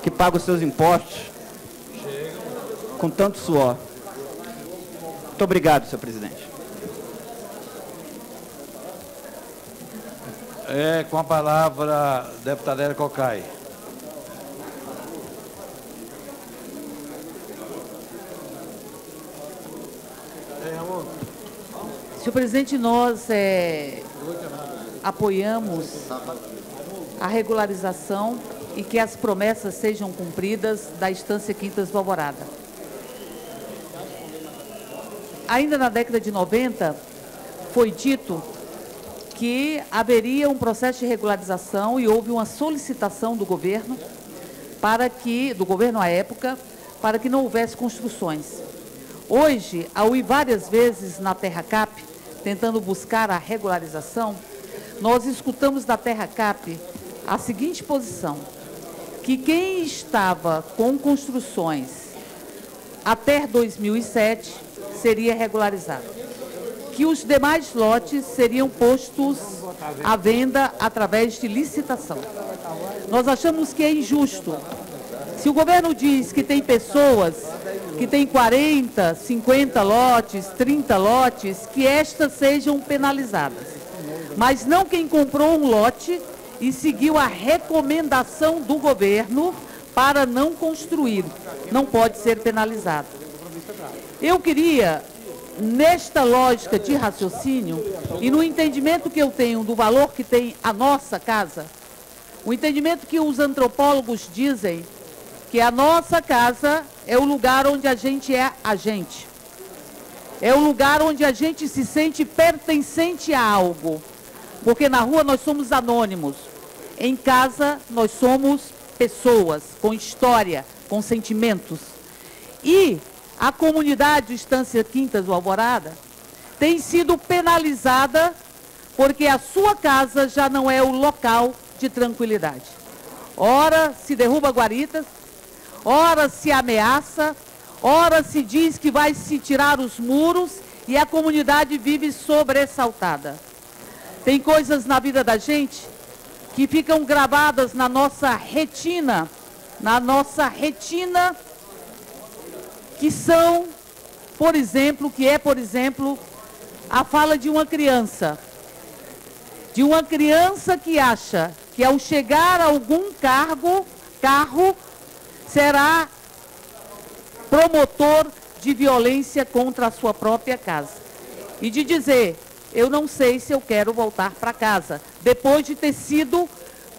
que paga os seus impostos com tanto suor. Muito obrigado, senhor presidente. Com a palavra, deputada Érica Cocai. Senhor presidente, nós apoiamos a regularização e que as promessas sejam cumpridas da Estância Quintas do Alvorada. Ainda na década de 90, foi dito que haveria um processo de regularização e houve uma solicitação do governo do governo à época, para que não houvesse construções. Hoje, ao ir várias vezes na TerraCap, tentando buscar a regularização, nós escutamos da TerraCap a seguinte posição, que quem estava com construções até 2007 seria regularizado, que os demais lotes seriam postos à venda através de licitação. Nós achamos que é injusto. Se o governo diz que tem pessoas que têm 40, 50 lotes, 30 lotes, que estas sejam penalizadas. Mas não quem comprou um lote e seguiu a recomendação do governo para não construir. Não pode ser penalizado. Eu queria, nesta lógica de raciocínio e no entendimento que eu tenho do valor que tem a nossa casa, o entendimento que os antropólogos dizem que a nossa casa é o lugar onde a gente é a gente. É o lugar onde a gente se sente pertencente a algo. Porque na rua nós somos anônimos. Em casa nós somos pessoas com história, com sentimentos. E a comunidade Estância Quintas do Alvorada tem sido penalizada porque a sua casa já não é o local de tranquilidade. Ora se derruba guaritas, ora se ameaça, ora se diz que vai se tirar os muros e a comunidade vive sobressaltada. Tem coisas na vida da gente que ficam gravadas na nossa retina, que são, por exemplo, a fala de uma criança que acha que ao chegar a algum carro será promotor de violência contra a sua própria casa. E de dizer, eu não sei se eu quero voltar para casa, depois de ter sido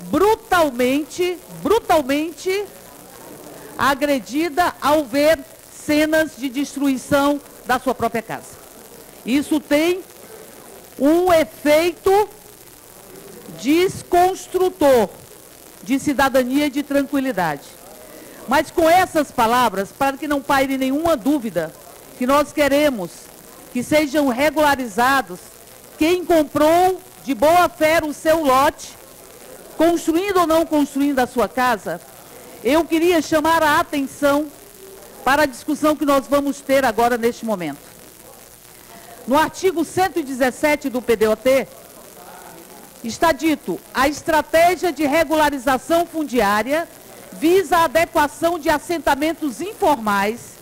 brutalmente agredida ao ver cenas de destruição da sua própria casa. Isso tem um efeito desconstrutor de cidadania e de tranquilidade. Mas com essas palavras, para que não paire nenhuma dúvida, que nós queremos que sejam regularizados quem comprou de boa fé o seu lote, construindo ou não construindo a sua casa, eu queria chamar a atenção para a discussão que nós vamos ter agora neste momento. No artigo 117 do PDOT, está dito: a estratégia de regularização fundiária visa a adequação de assentamentos informais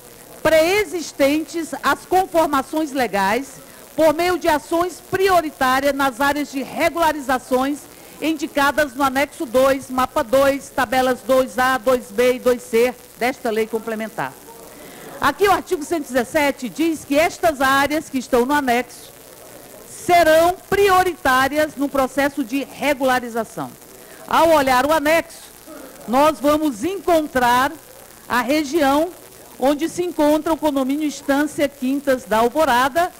pré-existentes às conformações legais por meio de ações prioritárias nas áreas de regularizações indicadas no anexo 2, mapa 2, tabelas 2A, 2B e 2C desta lei complementar. Aqui o artigo 117 diz que estas áreas que estão no anexo serão prioritárias no processo de regularização. Ao olhar o anexo, nós vamos encontrar a região onde se encontra o condomínio Estância Quintas da Alvorada,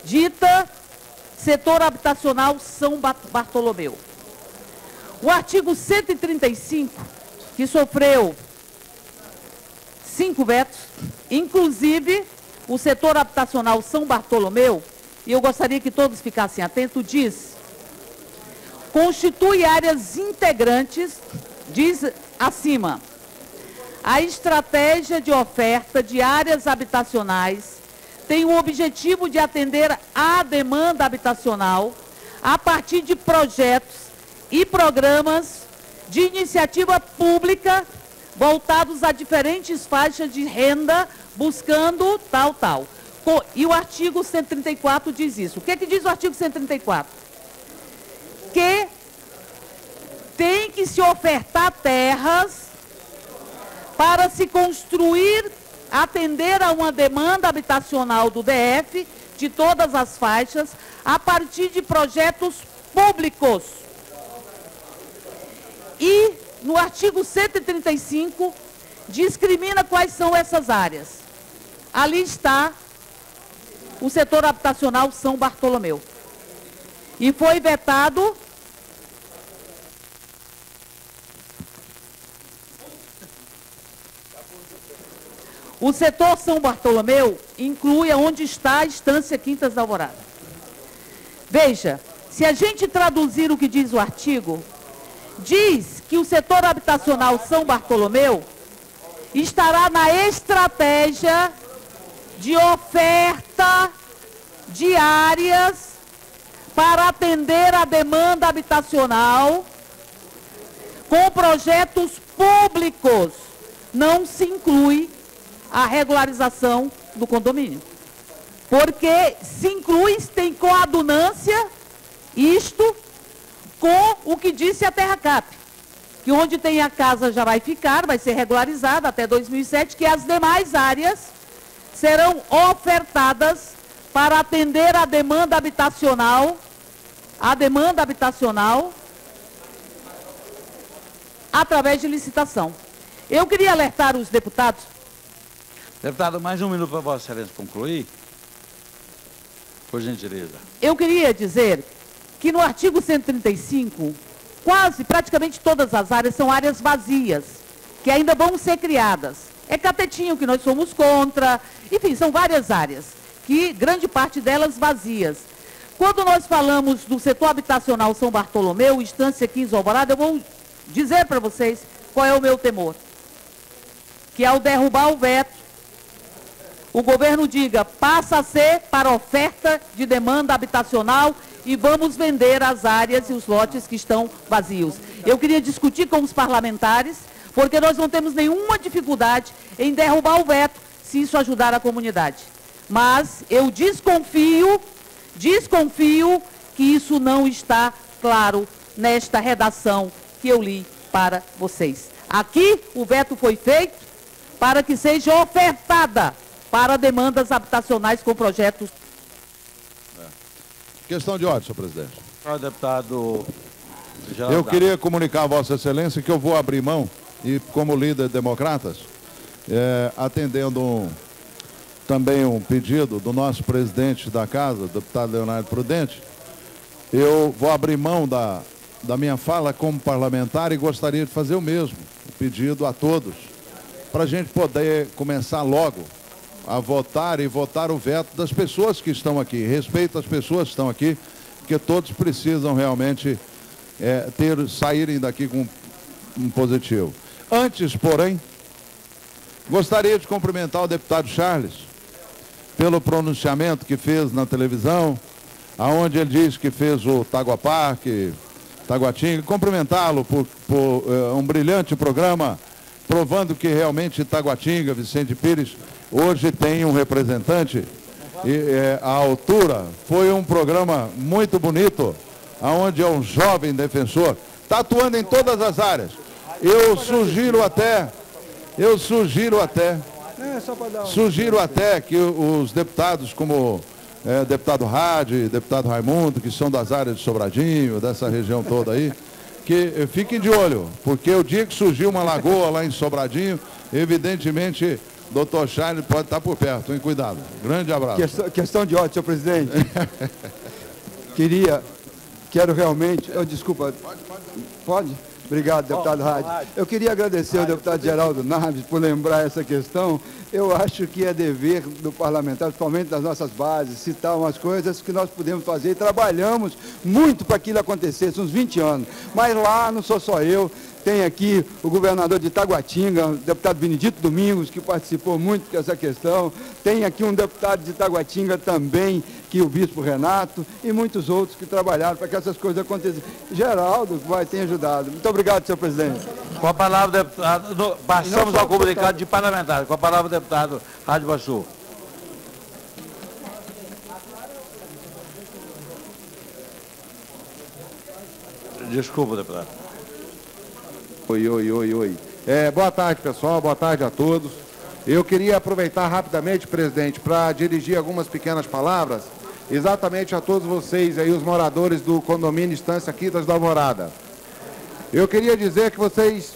dita setor habitacional São Bartolomeu. O artigo 135, que sofreu 5 vetos, inclusive o setor habitacional São Bartolomeu, e eu gostaria que todos ficassem atentos, diz: constitui áreas integrantes, diz acima, a estratégia de oferta de áreas habitacionais tem o objetivo de atender à demanda habitacional a partir de projetos e programas de iniciativa pública voltados a diferentes faixas de renda, buscando tal. E o artigo 134 diz isso. O que diz o artigo 134? Que tem que se ofertar terras para se construir, atender a uma demanda habitacional do DF, de todas as faixas, a partir de projetos públicos. E no artigo 135, discrimina quais são essas áreas. Ali está o setor habitacional São Bartolomeu. E foi vetado o setor São Bartolomeu, inclui onde está a Estância Quintas da Alvorada. Veja, se a gente traduzir o que diz o artigo, diz que o setor habitacional São Bartolomeu estará na estratégia de oferta de áreas para atender a demanda habitacional com projetos públicos. Não se inclui a regularização do condomínio. Porque se inclui, tem coadunância isto com o que disse a TerraCap, que onde tem a casa já vai ficar, vai ser regularizada até 2007, que as demais áreas serão ofertadas para atender a demanda habitacional, através de licitação. Eu queria alertar os deputados. Deputado, mais um minuto para Vossa Excelência concluir. Por gentileza. Eu queria dizer que no artigo 135, praticamente todas as áreas são áreas vazias, que ainda vão ser criadas. É catetinho que nós somos contra, enfim, são várias áreas, que grande parte delas vazias. Quando nós falamos do setor habitacional São Bartolomeu, Estância 15 Alvorada, eu vou dizer para vocês qual é o meu temor. Que ao derrubar o veto, o governo diga, passa a ser para oferta de demanda habitacional e vamos vender as áreas e os lotes que estão vazios. Eu queria discutir com os parlamentares, porque nós não temos nenhuma dificuldade em derrubar o veto, se isso ajudar a comunidade. Mas eu desconfio que isso não está claro nesta redação que eu li para vocês. Aqui o veto foi feito para que seja ofertada para demandas habitacionais com projetos. Questão de ordem, senhor presidente. Senhor deputado... Eu queria comunicar a Vossa Excelência que eu vou abrir mão, e como líder de democratas, atendendo também um pedido do nosso presidente da Casa, deputado Leonardo Prudente, eu vou abrir mão da minha fala como parlamentar e gostaria de fazer o mesmo, o pedido a todos, para a gente poder começar logo a votar e votar o veto das pessoas que estão aqui. Respeito às pessoas que estão aqui, porque todos precisam realmente saírem daqui com um positivo. Antes, porém, gostaria de cumprimentar o deputado Charles pelo pronunciamento que fez na televisão, aonde ele diz que fez o Tagua Park, Taguatinga, cumprimentá-lo por um brilhante programa, provando que realmente Taguatinga, Vicente Pires, hoje tem um representante à altura. Foi um programa muito bonito, onde é um jovem defensor, está atuando em todas as áreas. Eu sugiro até que os deputados, como deputado Hadi, deputado Raimundo, que são das áreas de Sobradinho, dessa região toda aí, que fiquem de olho, porque o dia que surgiu uma lagoa lá em Sobradinho, evidentemente, doutor Charles pode estar por perto, hein? Cuidado. Grande abraço. Questão de ordem, senhor presidente. Quero realmente... desculpa. Pode? Obrigado, deputado Hadi. Eu queria agradecer ao deputado Geraldo Naves por lembrar essa questão. Eu acho que é dever do parlamentar, principalmente das nossas bases, citar umas coisas que nós podemos fazer. E trabalhamos muito para que aquilo acontecesse, uns 20 anos. Mas lá não sou só eu. Tem aqui o governador de Taguatinga, o deputado Benedito Domingos, que participou muito dessa questão. Tem aqui um deputado de Taguatinga também, que o bispo Renato, e muitos outros que trabalharam para que essas coisas acontecessem. Geraldo tem ajudado. Muito obrigado, senhor presidente. Com a palavra, deputado, passamos ao comunicado de parlamentares. Com a palavra, deputado Hadi Bassur. Desculpa, deputado. Oi. Boa tarde, pessoal. Boa tarde a todos. Eu queria aproveitar rapidamente, presidente, para dirigir algumas pequenas palavras, exatamente a todos vocês aí, os moradores do condomínio Estância Quintas da Alvorada. Eu queria dizer que vocês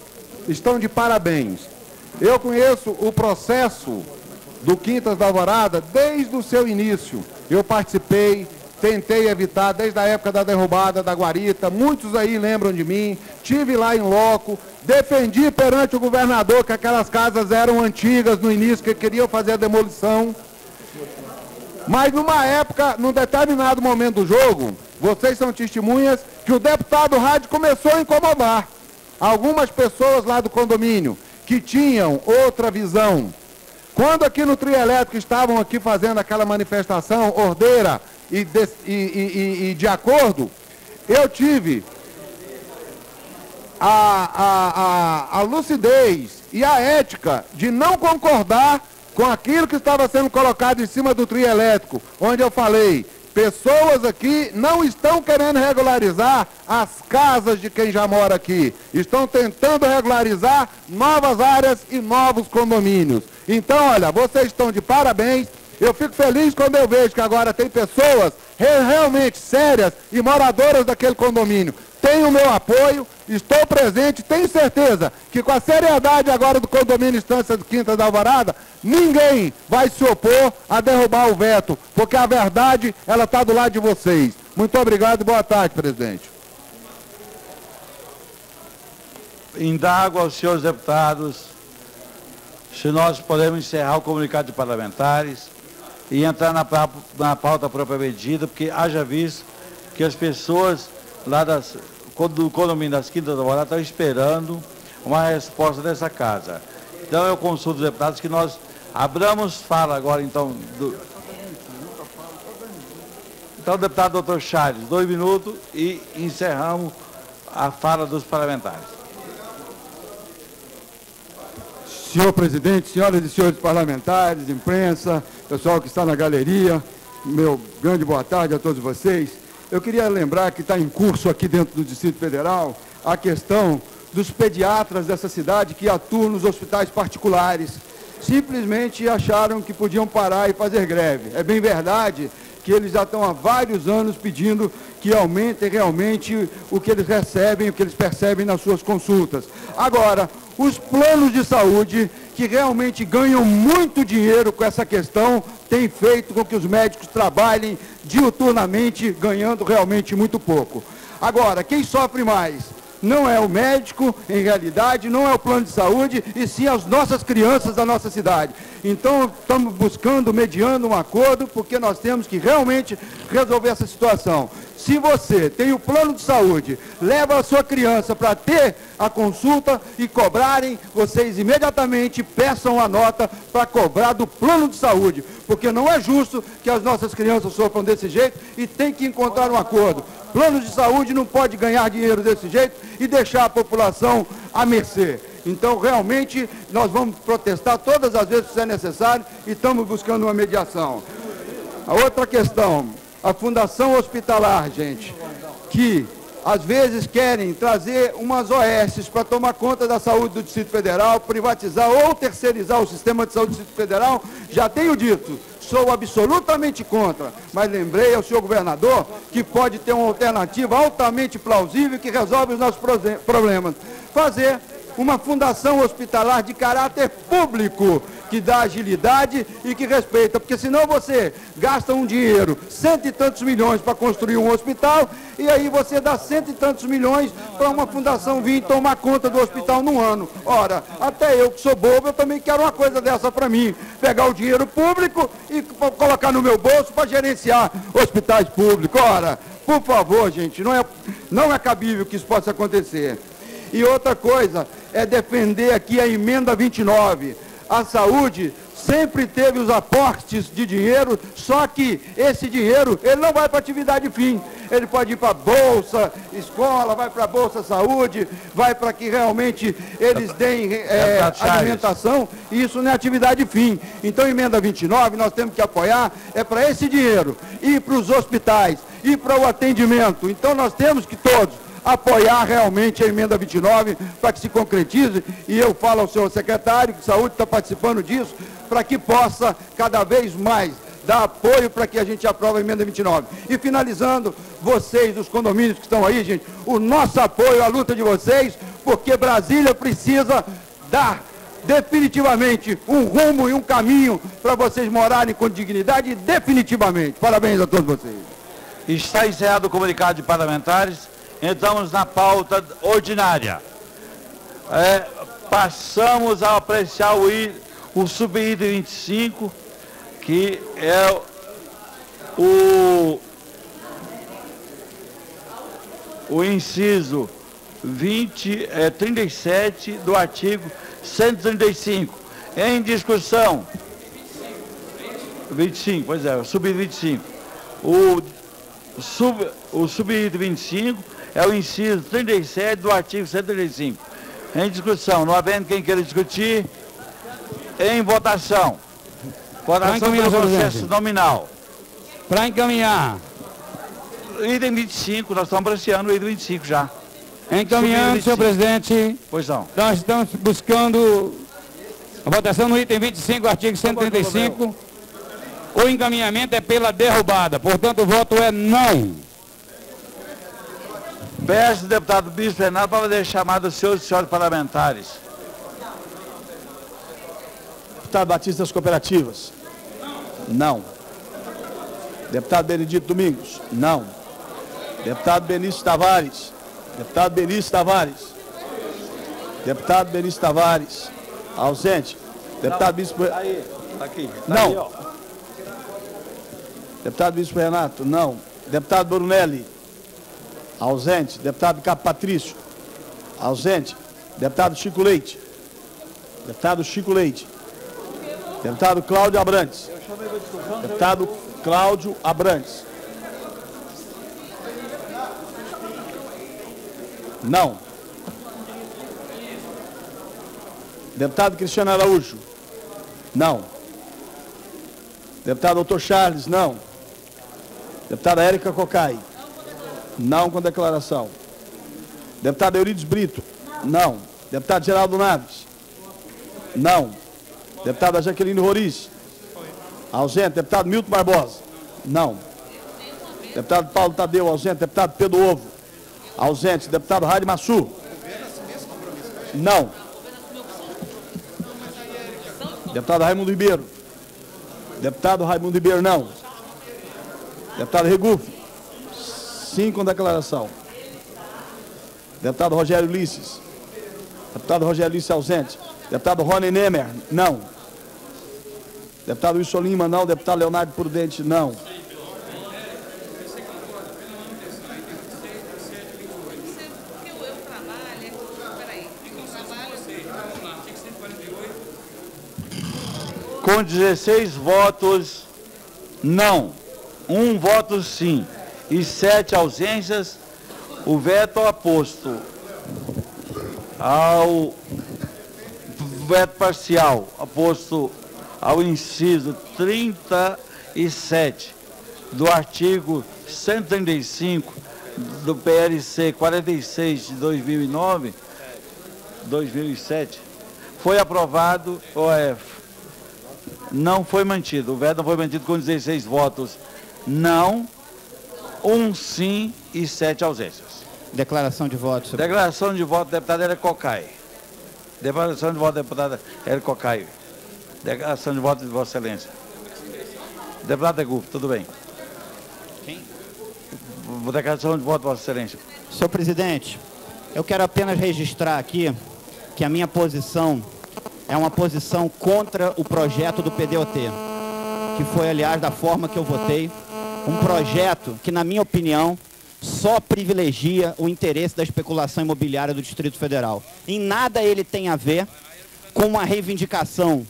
estão de parabéns. Eu conheço o processo do Quintas da Alvorada desde o seu início. Eu participei, tentei evitar desde a época da derrubada da guarita, muitos aí lembram de mim, estive lá em loco, defendi perante o governador que aquelas casas eram antigas no início, que queriam fazer a demolição. Mas numa época, num determinado momento do jogo, vocês são testemunhas que o deputado Hadi começou a incomodar algumas pessoas lá do condomínio que tinham outra visão. Quando aqui no trio elétrico estavam aqui fazendo aquela manifestação ordeira e de acordo, eu tive a lucidez e a ética de não concordar com aquilo que estava sendo colocado em cima do trio elétrico, onde eu falei, pessoas aqui não estão querendo regularizar as casas de quem já mora aqui, estão tentando regularizar novas áreas e novos condomínios. Então, olha, vocês estão de parabéns. Eu fico feliz quando eu vejo que agora tem pessoas realmente sérias e moradoras daquele condomínio. Tem o meu apoio, estou presente, tenho certeza que com a seriedade agora do condomínio Estância Quintas da Alvorada, ninguém vai se opor a derrubar o veto, porque a verdade, ela está do lado de vocês. Muito obrigado e boa tarde, presidente. Indago aos senhores deputados se nós podemos encerrar o comunicado de parlamentares e entrar na pauta propriamente dita, porque haja visto que as pessoas lá do condomínio das Quintas da Alvorada estão esperando uma resposta dessa casa. Então eu consulto os deputados que nós abramos fala agora, então, então deputado doutor Charles, 2 minutos e encerramos a fala dos parlamentares. Senhor presidente, senhoras e senhores parlamentares, imprensa, pessoal que está na galeria, meu grande boa tarde a todos vocês. Eu queria lembrar que está em curso aqui dentro do Distrito Federal a questão dos pediatras dessa cidade que atuam nos hospitais particulares. Simplesmente acharam que podiam parar e fazer greve. É bem verdade que eles já estão há vários anos pedindo que aumentem realmente o que eles recebem, o que eles percebem nas suas consultas. Agora, os planos de saúde, que realmente ganham muito dinheiro com essa questão, têm feito com que os médicos trabalhem diuturnamente, ganhando realmente muito pouco. Agora, quem sofre mais não é o médico, em realidade, não é o plano de saúde, e sim as nossas crianças da nossa cidade. Então, estamos buscando, mediando um acordo, porque nós temos que realmente resolver essa situação. Se você tem o plano de saúde, leva a sua criança para ter a consulta e cobrarem, vocês imediatamente peçam a nota para cobrar do plano de saúde, porque não é justo que as nossas crianças sofram desse jeito e tem que encontrar um acordo. Plano de saúde não pode ganhar dinheiro desse jeito e deixar a população à mercê. Então, realmente, nós vamos protestar todas as vezes que isso é necessário e estamos buscando uma mediação. A outra questão, a Fundação Hospitalar, gente, que às vezes querem trazer umas OS para tomar conta da saúde do Distrito Federal, privatizar ou terceirizar o sistema de saúde do Distrito Federal, já tenho dito, sou absolutamente contra, mas lembrei ao senhor governador que pode ter uma alternativa altamente plausível que resolve os nossos problemas. Fazer uma fundação hospitalar de caráter público, que dá agilidade e que respeita, porque senão você gasta um dinheiro, 100 e tantos milhões para construir um hospital, e aí você dá 100 e tantos milhões para uma fundação vir tomar conta do hospital num ano. Ora, até eu que sou bobo, eu também quero uma coisa dessa para mim, pegar o dinheiro público e colocar no meu bolso para gerenciar hospitais públicos. Ora, por favor, gente, não é cabível que isso possa acontecer. E outra coisa, é defender aqui a emenda 29. A saúde sempre teve os aportes de dinheiro, só que esse dinheiro, ele não vai para atividade fim. Ele pode ir para Bolsa Escola, vai para Bolsa Saúde, vai para que realmente eles deem alimentação, e isso não é atividade fim. Então, emenda 29, nós temos que apoiar, é para esse dinheiro, ir para os hospitais, ir para o atendimento. Então, nós temos que todos apoiar realmente a emenda 29 para que se concretize, e eu falo ao senhor secretário de saúde, está participando disso, para que possa cada vez mais dar apoio para que a gente aprove a emenda 29. E finalizando, vocês dos condomínios que estão aí, gente, o nosso apoio à luta de vocês, porque Brasília precisa dar definitivamente um rumo e um caminho para vocês morarem com dignidade, definitivamente. Parabéns a todos vocês. Está encerrado o comunicado de parlamentares. Entramos na pauta ordinária. Passamos a apreciar o subitem 25, que é o inciso 37 do artigo 135. Em discussão. 25, pois é, o subitem 25. O subitem 25 é o inciso 37 do artigo 135. Em discussão, não havendo quem queira discutir, em votação. Votação pelo processo nominal. Para encaminhar. Item 25, nós estamos apreciando o item 25 já. Encaminhando, senhor presidente. Pois não. Nós estamos buscando a votação no item 25, artigo 135. O encaminhamento é pela derrubada, portanto o voto é não. Peço ao deputado Bispo Renato para fazer chamada dos senhores e senhores parlamentares. Deputado Batista das Cooperativas. Não. Deputado Benedito Domingos. Não. Deputado Benício Tavares. Deputado Benício Tavares. Deputado Benício Tavares. Ausente. Deputado Bispo... Aí, aqui. Não. Aí, ó. Deputado Bispo Renato. Não. Deputado Brunelli. Ausente. Deputado Capo Patrício. Ausente. Deputado Chico Leite. Deputado Chico Leite. Deputado Cláudio Abrantes. Deputado Cláudio Abrantes. Não. Deputado Cristiano Araújo. Não. Deputado Dr. Charles. Não. Deputada Érica Cocai. Não com declaração. Deputado Eurides Brito. Não. Deputado Geraldo Naves. Não. Deputada Jaqueline Roriz. Ausente. Deputado Milton Barbosa. Não. Deputado Paulo Tadeu. Ausente. Deputado Pedro Ovo. Ausente. Deputado Raide Massu. Não. Deputado Raimundo Ribeiro. Deputado Raimundo Ribeiro, não. Deputado Regufo. Sim com declaração. Deputado Rogério Ulisses. Deputado Rogério Ulisses ausente. Deputado Rony Nemer, não. Deputado Wilson Lima, não. Deputado Leonardo Prudente, não. Com 16 votos não, 1 voto sim e 7 ausências, o veto oposto ao veto parcial, oposto ao inciso 37 do artigo 135 do PLC 46 de 2007, foi aprovado, não foi mantido. O veto não foi mantido com 16 votos não, 1 sim e 7 ausências. Declaração de voto. Declaração de voto, deputada Érica Cocai. Declaração de voto, deputada Érica Cocai. Declaração de voto de Vossa Excelência. Deputada Gufo, tudo bem. Quem? Declaração de voto, Vossa Excelência. Senhor presidente, eu quero apenas registrar aqui que a minha posição é uma posição contra o projeto do PDOT, que foi, aliás, da forma que eu votei, um projeto que, na minha opinião, só privilegia o interesse da especulação imobiliária do Distrito Federal. Em nada ele tem a ver com uma reivindicação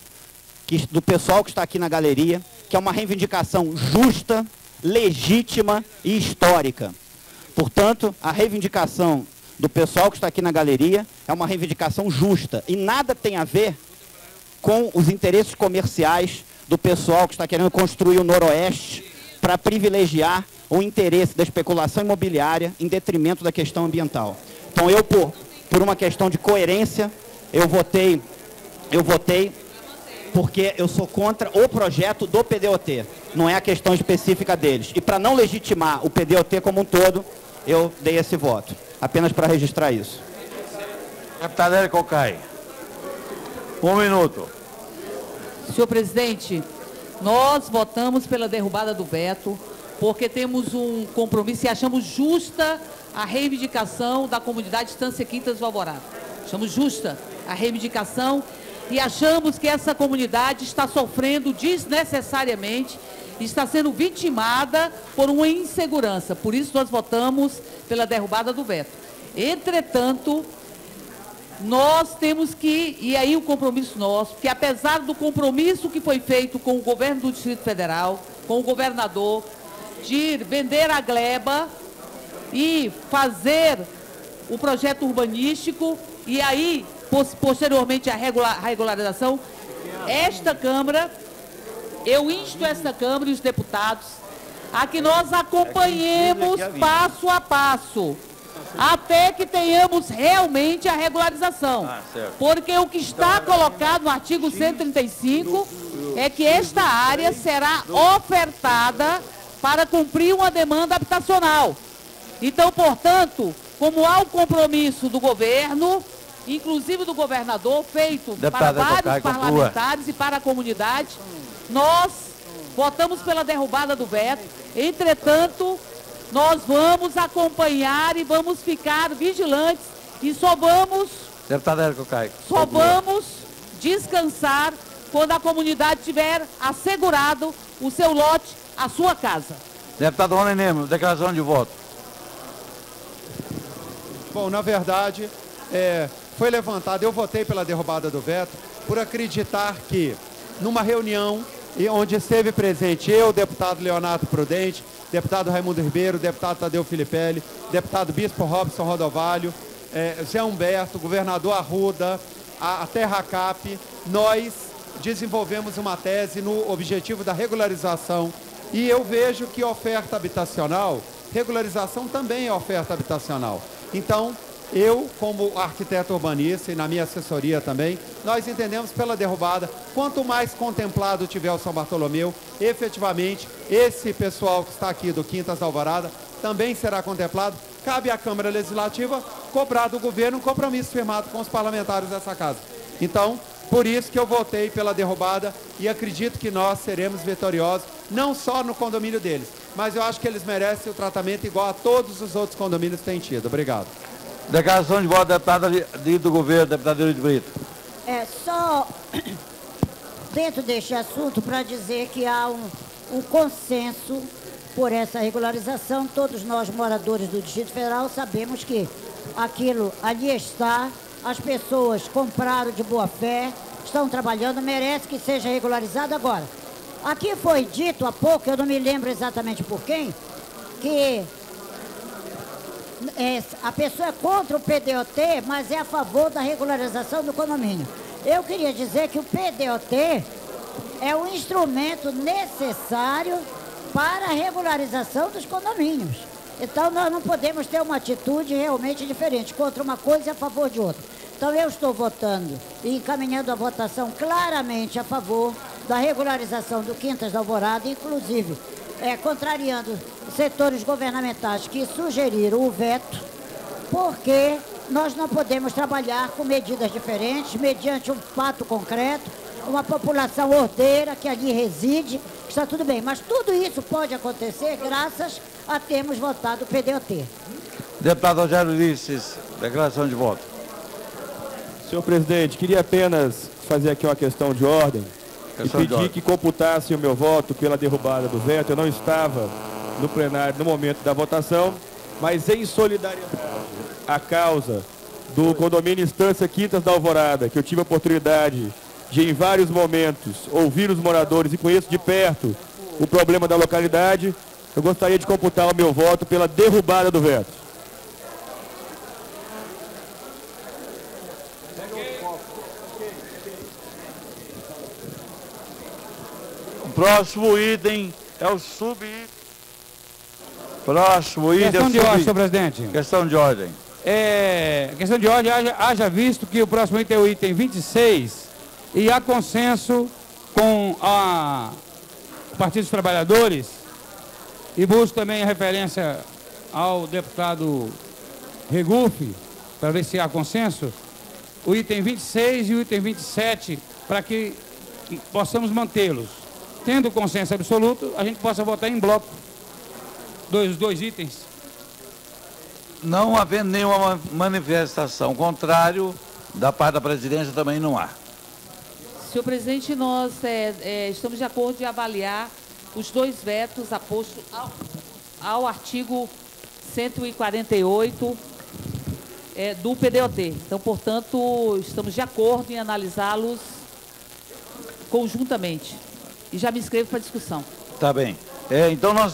do pessoal que está aqui na galeria, que é uma reivindicação justa, legítima e histórica. Portanto, a reivindicação do pessoal que está aqui na galeria é uma reivindicação justa e nada tem a ver com os interesses comerciais do pessoal que está querendo construir o Noroeste para privilegiar o interesse da especulação imobiliária em detrimento da questão ambiental. Então, eu, por uma questão de coerência, eu votei porque eu sou contra o projeto do PDOT, não é a questão específica deles. E para não legitimar o PDOT como um todo, eu dei esse voto. Apenas para registrar isso. Deputada Érica Cocai. 1 minuto. Senhor presidente, nós votamos pela derrubada do veto, porque temos um compromisso e achamos justa a reivindicação da comunidade Estância Quintas do Alvorada. Achamos justa a reivindicação e achamos que essa comunidade está sofrendo desnecessariamente, está sendo vitimada por uma insegurança. Por isso nós votamos pela derrubada do veto. Entretanto, nós temos que, e aí o compromisso nosso, que apesar do compromisso que foi feito com o governo do Distrito Federal, com o governador, de vender a gleba e fazer o projeto urbanístico e aí, posteriormente, a regularização, esta Câmara, eu insto esta Câmara e os deputados a que nós acompanhemos passo a passo, até que tenhamos realmente a regularização. Porque o que está colocado no artigo 135 é que esta área será ofertada para cumprir uma demanda habitacional. Então, portanto, como há o compromisso do governo, inclusive do governador, feito para vários parlamentares e para a comunidade, nós votamos pela derrubada do veto. Entretanto, nós vamos acompanhar e vamos ficar vigilantes e só vamos descansar quando a comunidade tiver assegurado o seu lote, a sua casa. Deputado Rony Nemo, declaração de voto. Bom, na verdade, foi levantado, eu votei pela derrubada do veto por acreditar que numa reunião onde esteve presente eu, deputado Leonardo Prudente, deputado Raimundo Ribeiro, deputado Tadeu Filipelli, deputado Bispo Robson Rodovalho, Zé Humberto, governador Arruda, a Terra Cap, nós desenvolvemos uma tese no objetivo da regularização e eu vejo que oferta habitacional, regularização também é oferta habitacional. Então, eu, como arquiteto urbanista e na minha assessoria também, nós entendemos pela derrubada, quanto mais contemplado tiver o São Bartolomeu, efetivamente, esse pessoal que está aqui do Quintas da Alvorada também será contemplado. Cabe à Câmara Legislativa cobrar do governo um compromisso firmado com os parlamentares dessa casa. Então, por isso que eu votei pela derrubada e acredito que nós seremos vitoriosos, não só no condomínio deles, mas eu acho que eles merecem o tratamento igual a todos os outros condomínios que têm tido. Obrigado. Declaração de voto, deputada do governo, deputada Eurico Brito. Só dentro deste assunto para dizer que há um consenso por essa regularização. Todos nós, moradores do Distrito Federal, sabemos que aquilo ali está, as pessoas compraram de boa fé, estão trabalhando, merece que seja regularizado agora. Aqui foi dito há pouco, eu não me lembro exatamente por quem, que a pessoa é contra o PDOT, mas é a favor da regularização do condomínio. Eu queria dizer que o PDOT é um instrumento necessário para a regularização dos condomínios. Então, nós não podemos ter uma atitude realmente diferente, contra uma coisa e a favor de outra. Então, eu estou votando e encaminhando a votação claramente a favor da regularização do Quintas da Alvorada, inclusive contrariando setores governamentais que sugeriram o veto, porque nós não podemos trabalhar com medidas diferentes, mediante um fato concreto, uma população ordeira que ali reside, que está tudo bem. Mas tudo isso pode acontecer graças a termos votado o PDOT. Deputado Rogério Ulisses, declaração de voto. Senhor presidente, queria apenas fazer aqui uma questão de ordem e pedir que computasse o meu voto pela derrubada do veto. Eu não estava no plenário no momento da votação, mas em solidariedade à causa do condomínio Estância Quintas da Alvorada, que eu tive a oportunidade de, em vários momentos, ouvir os moradores e conheço de perto o problema da localidade, eu gostaria de computar o meu voto pela derrubada do veto. O próximo item é o Próximo item questão de ordem, senhor presidente. Questão de ordem. Questão de ordem, haja visto que o próximo item é o item 26 e há consenso com o Partido dos Trabalhadores e busco também a referência ao deputado Regufe, para ver se há consenso, o item 26 e o item 27, para que possamos mantê-los. Tendo consenso absoluto, a gente possa votar em bloco dois itens. Não havendo nenhuma manifestação contrário, da parte da presidência também não há. Senhor presidente, nós estamos de acordo de avaliar os dois vetos apostos ao artigo 148 do PDOT. Então, portanto, estamos de acordo em analisá-los conjuntamente. E já me inscrevo para a discussão. Tá bem. Então, nós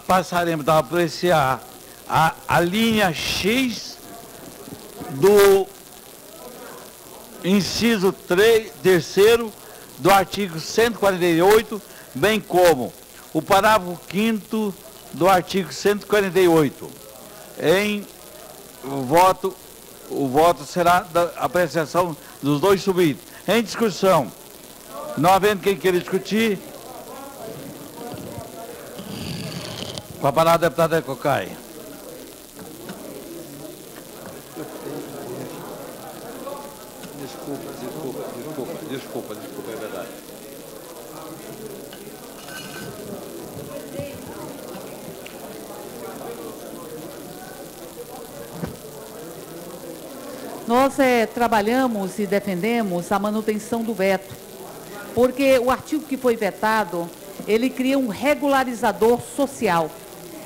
passaremos a apreciar a linha X do inciso 3º do artigo 148, bem como o parágrafo 5º do artigo 148. O voto será da apreciação dos dois subitens. Em discussão, não havendo quem queira discutir, com a palavra, deputada Cocai. Desculpa, é verdade. Nós trabalhamos e defendemos a manutenção do veto, porque o artigo que foi vetado, ele cria um regularizador social.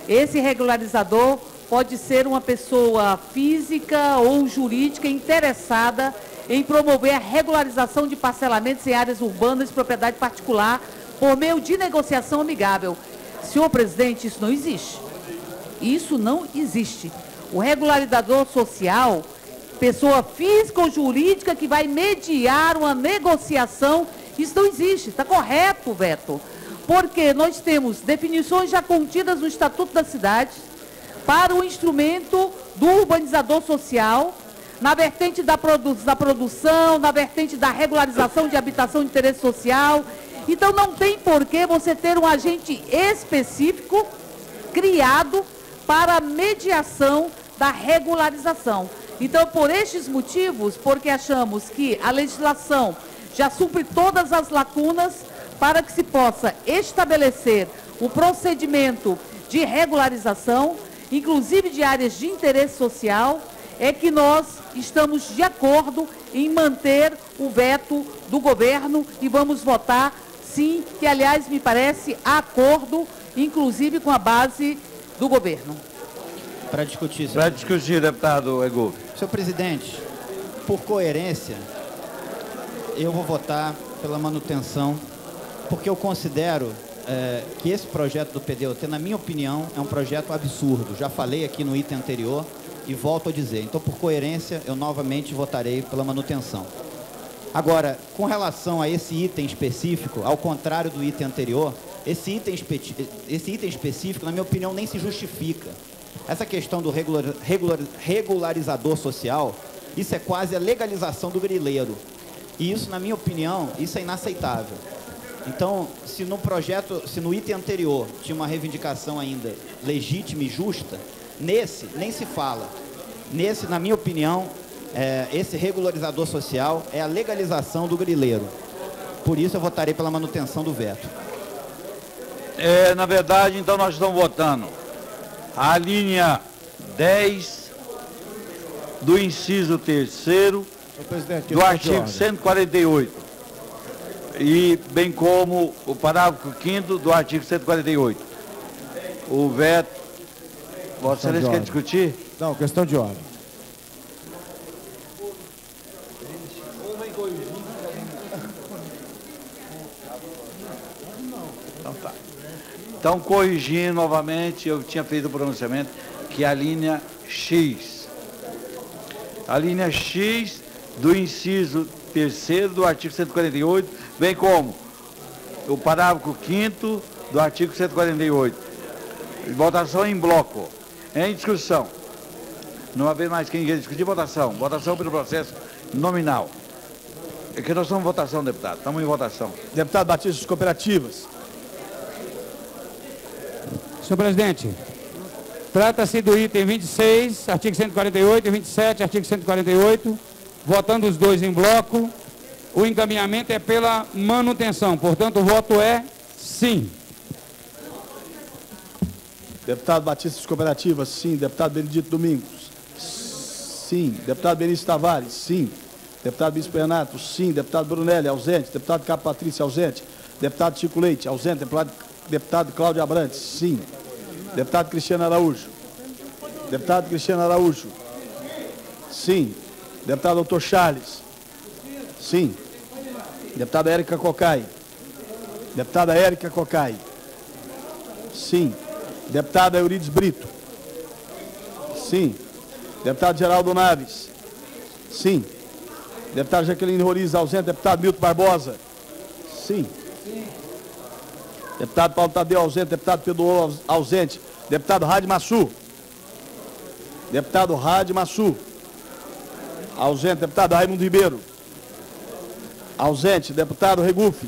Esse regularizador pode ser uma pessoa física ou jurídica interessada em promover a regularização de parcelamentos em áreas urbanas de propriedade particular por meio de negociação amigável. Senhor presidente, isso não existe. Isso não existe. O regularizador social, pessoa física ou jurídica que vai mediar uma negociação, isso não existe. Está correto o veto. Porque nós temos definições já contidas no Estatuto da Cidade para o instrumento do urbanizador social, na vertente da produção, na vertente da regularização de habitação de interesse social. Então, não tem por que você ter um agente específico criado para a mediação da regularização. Então, por estes motivos, porque achamos que a legislação já supre todas as lacunas para que se possa estabelecer o procedimento de regularização, inclusive de áreas de interesse social, é que nós estamos de acordo em manter o veto do governo e vamos votar sim, que aliás me parece acordo, inclusive com a base do governo. Para discutir, senhor. Para discutir, deputado Regufe. Senhor presidente, por coerência, eu vou votar pela manutenção, porque eu considero que esse projeto do PDOT, na minha opinião, é um projeto absurdo. Já falei aqui no item anterior e volto a dizer. Então, por coerência, eu novamente votarei pela manutenção. Agora, com relação a esse item específico, ao contrário do item anterior, esse item específico, na minha opinião, nem se justifica. Essa questão do regularizador social, isso é quase a legalização do grileiro. E isso, na minha opinião, isso é inaceitável. Então, se no item anterior tinha uma reivindicação ainda legítima e justa, nesse nem se fala. Nesse, na minha opinião, esse regularizador social é a legalização do grileiro. Por isso eu votarei pela manutenção do veto. Na verdade, então nós estamos votando a linha 10 do inciso 3º do artigo 148 e bem como o parágrafo 5º do artigo 148. O veto, Vossa Excelência quer discutir? Não, questão de ordem. Então tá. Então, corrigindo novamente, eu tinha feito o pronunciamento que a linha X. A linha X do inciso 3º do artigo 148, bem como o parágrafo 5º do artigo 148. Votação em bloco. Em discussão. Não haver mais quem quer discutir, votação. Votação pelo processo nominal. É que nós estamos em votação, deputado. Estamos em votação. Deputado Batista das Cooperativas. Senhor presidente, trata-se do item 26, artigo 148, e 27, artigo 148. Votando os dois em bloco, o encaminhamento é pela manutenção. Portanto, o voto é sim. Deputado Batista das Cooperativas, sim. Deputado Benedito Domingos, sim. Deputado Benício Tavares, sim. Deputado Bispo Renato, sim. Deputado Brunelli, ausente. Deputado Cabo Patrícia, ausente. Deputado Chico Leite, ausente. Deputado Cláudio Abrantes, sim. Deputado Cristiano Araújo. Deputado Cristiano Araújo, sim. Deputado Doutor Charles, sim. Deputada Érica Cocai. Deputada Érica Cocai, sim. Deputada Eurides Brito, sim. Deputado Geraldo Naves, sim. Deputada Jaqueline Roriz, ausente. Deputado Milton Barbosa, sim. Deputado Paulo Tadeu, ausente. Deputado Pedro Ouro, ausente. Deputado Rádio Massu. Deputado Rádio Massu, ausente. Deputado Raimundo Ribeiro, ausente. Deputado Regufe,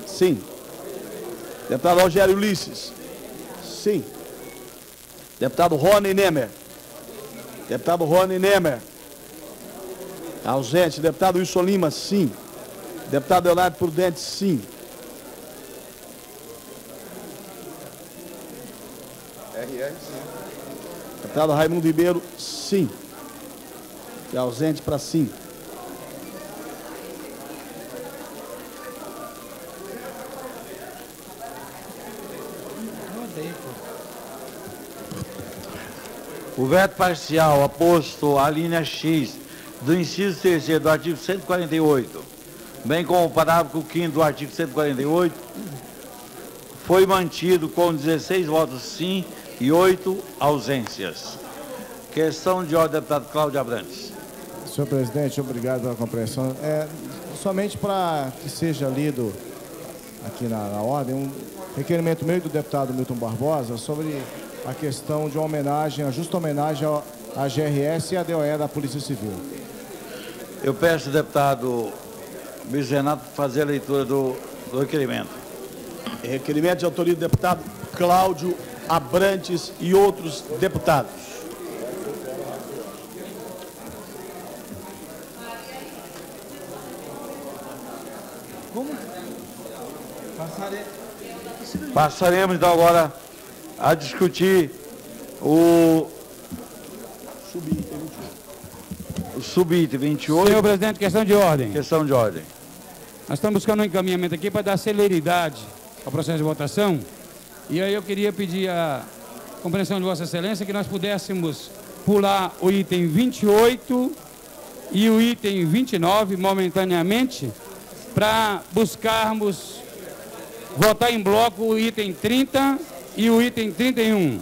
sim. Deputado Rogério Ulisses, sim. Deputado Rony Nemer, deputado Rony Nemer, ausente. Deputado Wilson Lima, sim. Deputado Leonardo Prudente, sim. Deputado Raimundo Ribeiro, sim. É ausente para sim. O veto parcial aposto à linha X do inciso 3º do artigo 148, bem como o parágrafo 5º do artigo 148, foi mantido com 16 votos sim e 8 ausências. Questão de ordem, deputado Cláudio Abrantes. Senhor presidente, obrigado pela compreensão. Somente para que seja lido aqui na ordem, um requerimento meu e do deputado Milton Barbosa sobre a questão de uma homenagem, a justa homenagem à GRS e à DOE da Polícia Civil. Eu peço ao deputado Luiz Renato fazer a leitura do requerimento. Requerimento de autoria do deputado Cláudio Abrantes e outros deputados. Passaremos então agora a discutir o subitem 28. Senhor presidente, questão de ordem. Questão de ordem. Nós estamos buscando um encaminhamento aqui para dar celeridade ao processo de votação. E aí eu queria pedir a compreensão de Vossa Excelência que nós pudéssemos pular o item 28 e o item 29, momentaneamente, para buscarmos votar em bloco o item 30 e o item 31,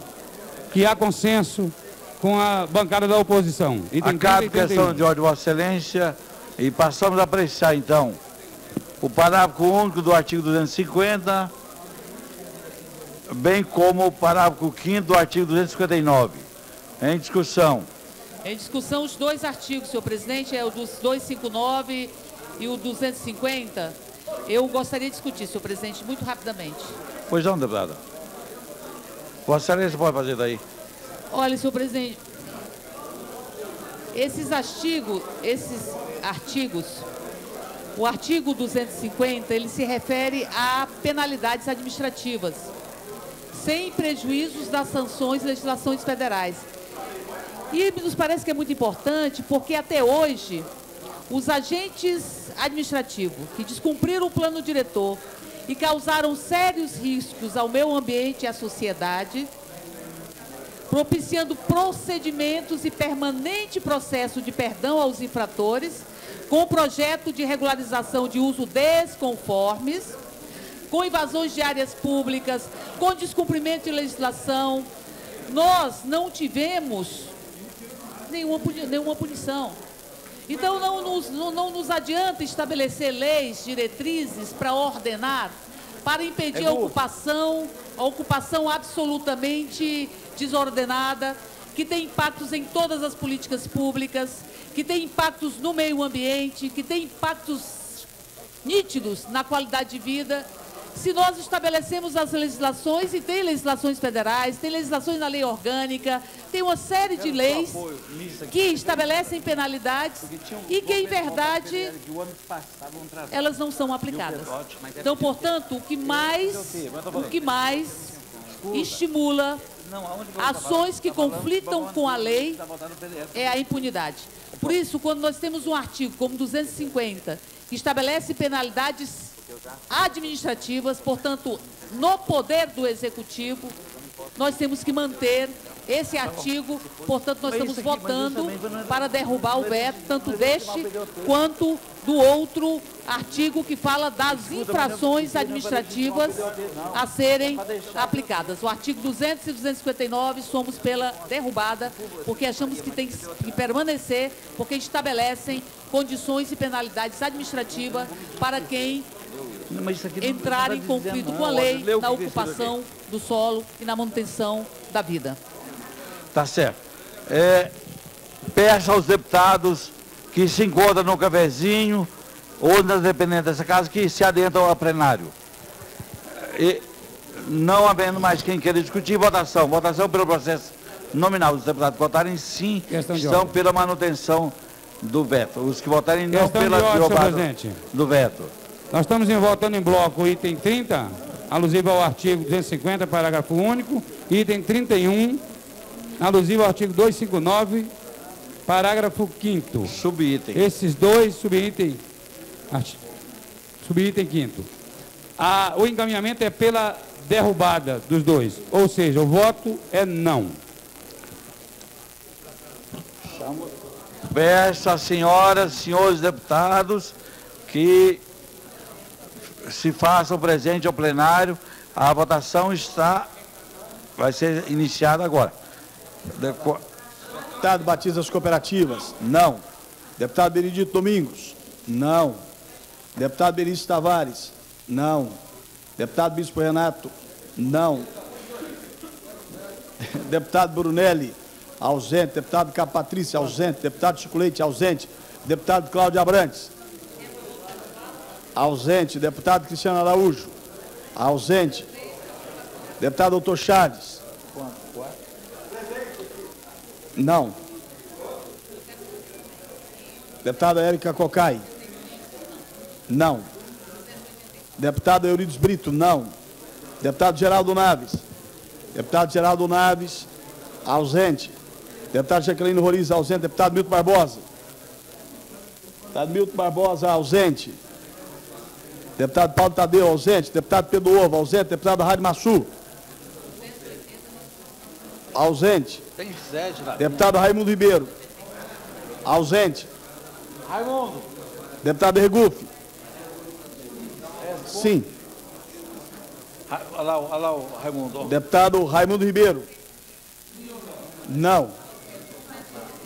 que há consenso com a bancada da oposição. Acaba a questão de ordem, Vossa Excelência, e passamos a apreciar, então, o parágrafo único do artigo 250, bem como o parágrafo 5º do artigo 259. Em discussão. Em discussão os dois artigos, senhor presidente, é o dos 259 e o 250. Eu gostaria de discutir, senhor presidente, muito rapidamente. Pois não, deputada. Vossa Excelência pode fazer daí. Olha, senhor presidente, esses artigos, o artigo 250, ele se refere a penalidades administrativas, sem prejuízos das sanções e legislações federais. E nos parece que é muito importante, porque até hoje, os agentes administrativos que descumpriram o plano diretor e causaram sérios riscos ao meio ambiente e à sociedade, propiciando procedimentos e permanente processo de perdão aos infratores, com projeto de regularização de uso desconformes, com invasões de áreas públicas, com descumprimento de legislação. Nós não tivemos nenhuma punição. Então, não nos adianta estabelecer leis, diretrizes para ordenar, para impedir a ocupação absolutamente desordenada, que tem impactos em todas as políticas públicas, que tem impactos no meio ambiente, que tem impactos nítidos na qualidade de vida. Se nós estabelecemos as legislações, e tem legislações federais, tem legislações na lei orgânica, tem uma série de leis que estabelecem penalidades e que, em verdade, elas não são aplicadas. Então, portanto, o que mais estimula ações que conflitam com a lei é a impunidade. Por isso, quando nós temos um artigo como 250, que estabelece penalidades administrativas, portanto, no poder do Executivo, nós temos que manter esse artigo, portanto, nós estamos votando para derrubar o veto, tanto deste quanto do outro artigo que fala das infrações administrativas a serem aplicadas. O artigo 200 e 259 somos pela derrubada, porque achamos que tem que permanecer, porque estabelecem condições e penalidades administrativas para quem entrar em conflito com a lei na ocupação do solo e na manutenção da vida. Tá certo. Peço aos deputados que se encontram no cafezinho ou nas dependências dessa casa que se adentram ao plenário. E, não havendo mais quem queira discutir, votação. Votação pelo processo nominal. Os deputados que votarem sim estão pela manutenção do veto. Os que votarem não pela derrubada do veto. Nós estamos votando em bloco o item 30, alusivo ao artigo 250, parágrafo único, item 31, alusivo ao artigo 259, parágrafo 5º. Subitem. Esses dois subitem 5º. O encaminhamento é pela derrubada dos dois, ou seja, o voto é não. Peço às senhoras e senhores deputados que se façam presente ao plenário. A votação vai ser iniciada agora. Deputado Batista das Cooperativas. Não. Deputado Benedito Domingos. Não. Deputado Benício Tavares. Não. Deputado Bispo Renato. Não. Deputado Brunelli. Ausente. Deputado Capatrícia. Ausente. Deputado Chico Leite. Ausente. Deputado Cláudio Abrantes. Ausente. Deputado Cristiano Araújo. Ausente. Deputado Doutor Charles. Não. Deputada Érica Cocai. Não. Deputado Eurides Brito. Não. Deputado Geraldo Naves. Deputado Geraldo Naves. Ausente. Deputado Jaqueline Roriz. Ausente. Deputado Milton Barbosa. Deputado Milton Barbosa. Ausente. Deputado Paulo Tadeu, ausente. Deputado Pedro Ovo, ausente. Deputado Rádio Massu. Ausente. Tem sede lá. Deputado Raimundo Ribeiro. Ausente. Raimundo. Deputado Regufe. Sim. Olha lá o Raimundo. Deputado Raimundo Ribeiro. Não.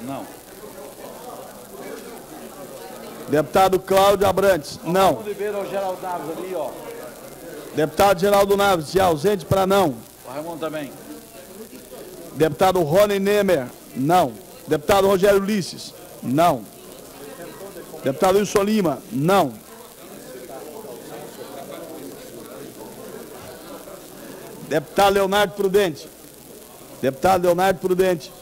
Não. Deputado Cláudio Abrantes. Não. Raimundo Ribeiro é o Geraldo Naves ali, ó. Deputado Geraldo Naves, de ausente para não. O Raimundo também. Deputado Rony Nemer. Não. Deputado Rogério Ulisses. Não. Deputado Wilson Lima. Não. Deputado Leonardo Prudente. Deputado Leonardo Prudente.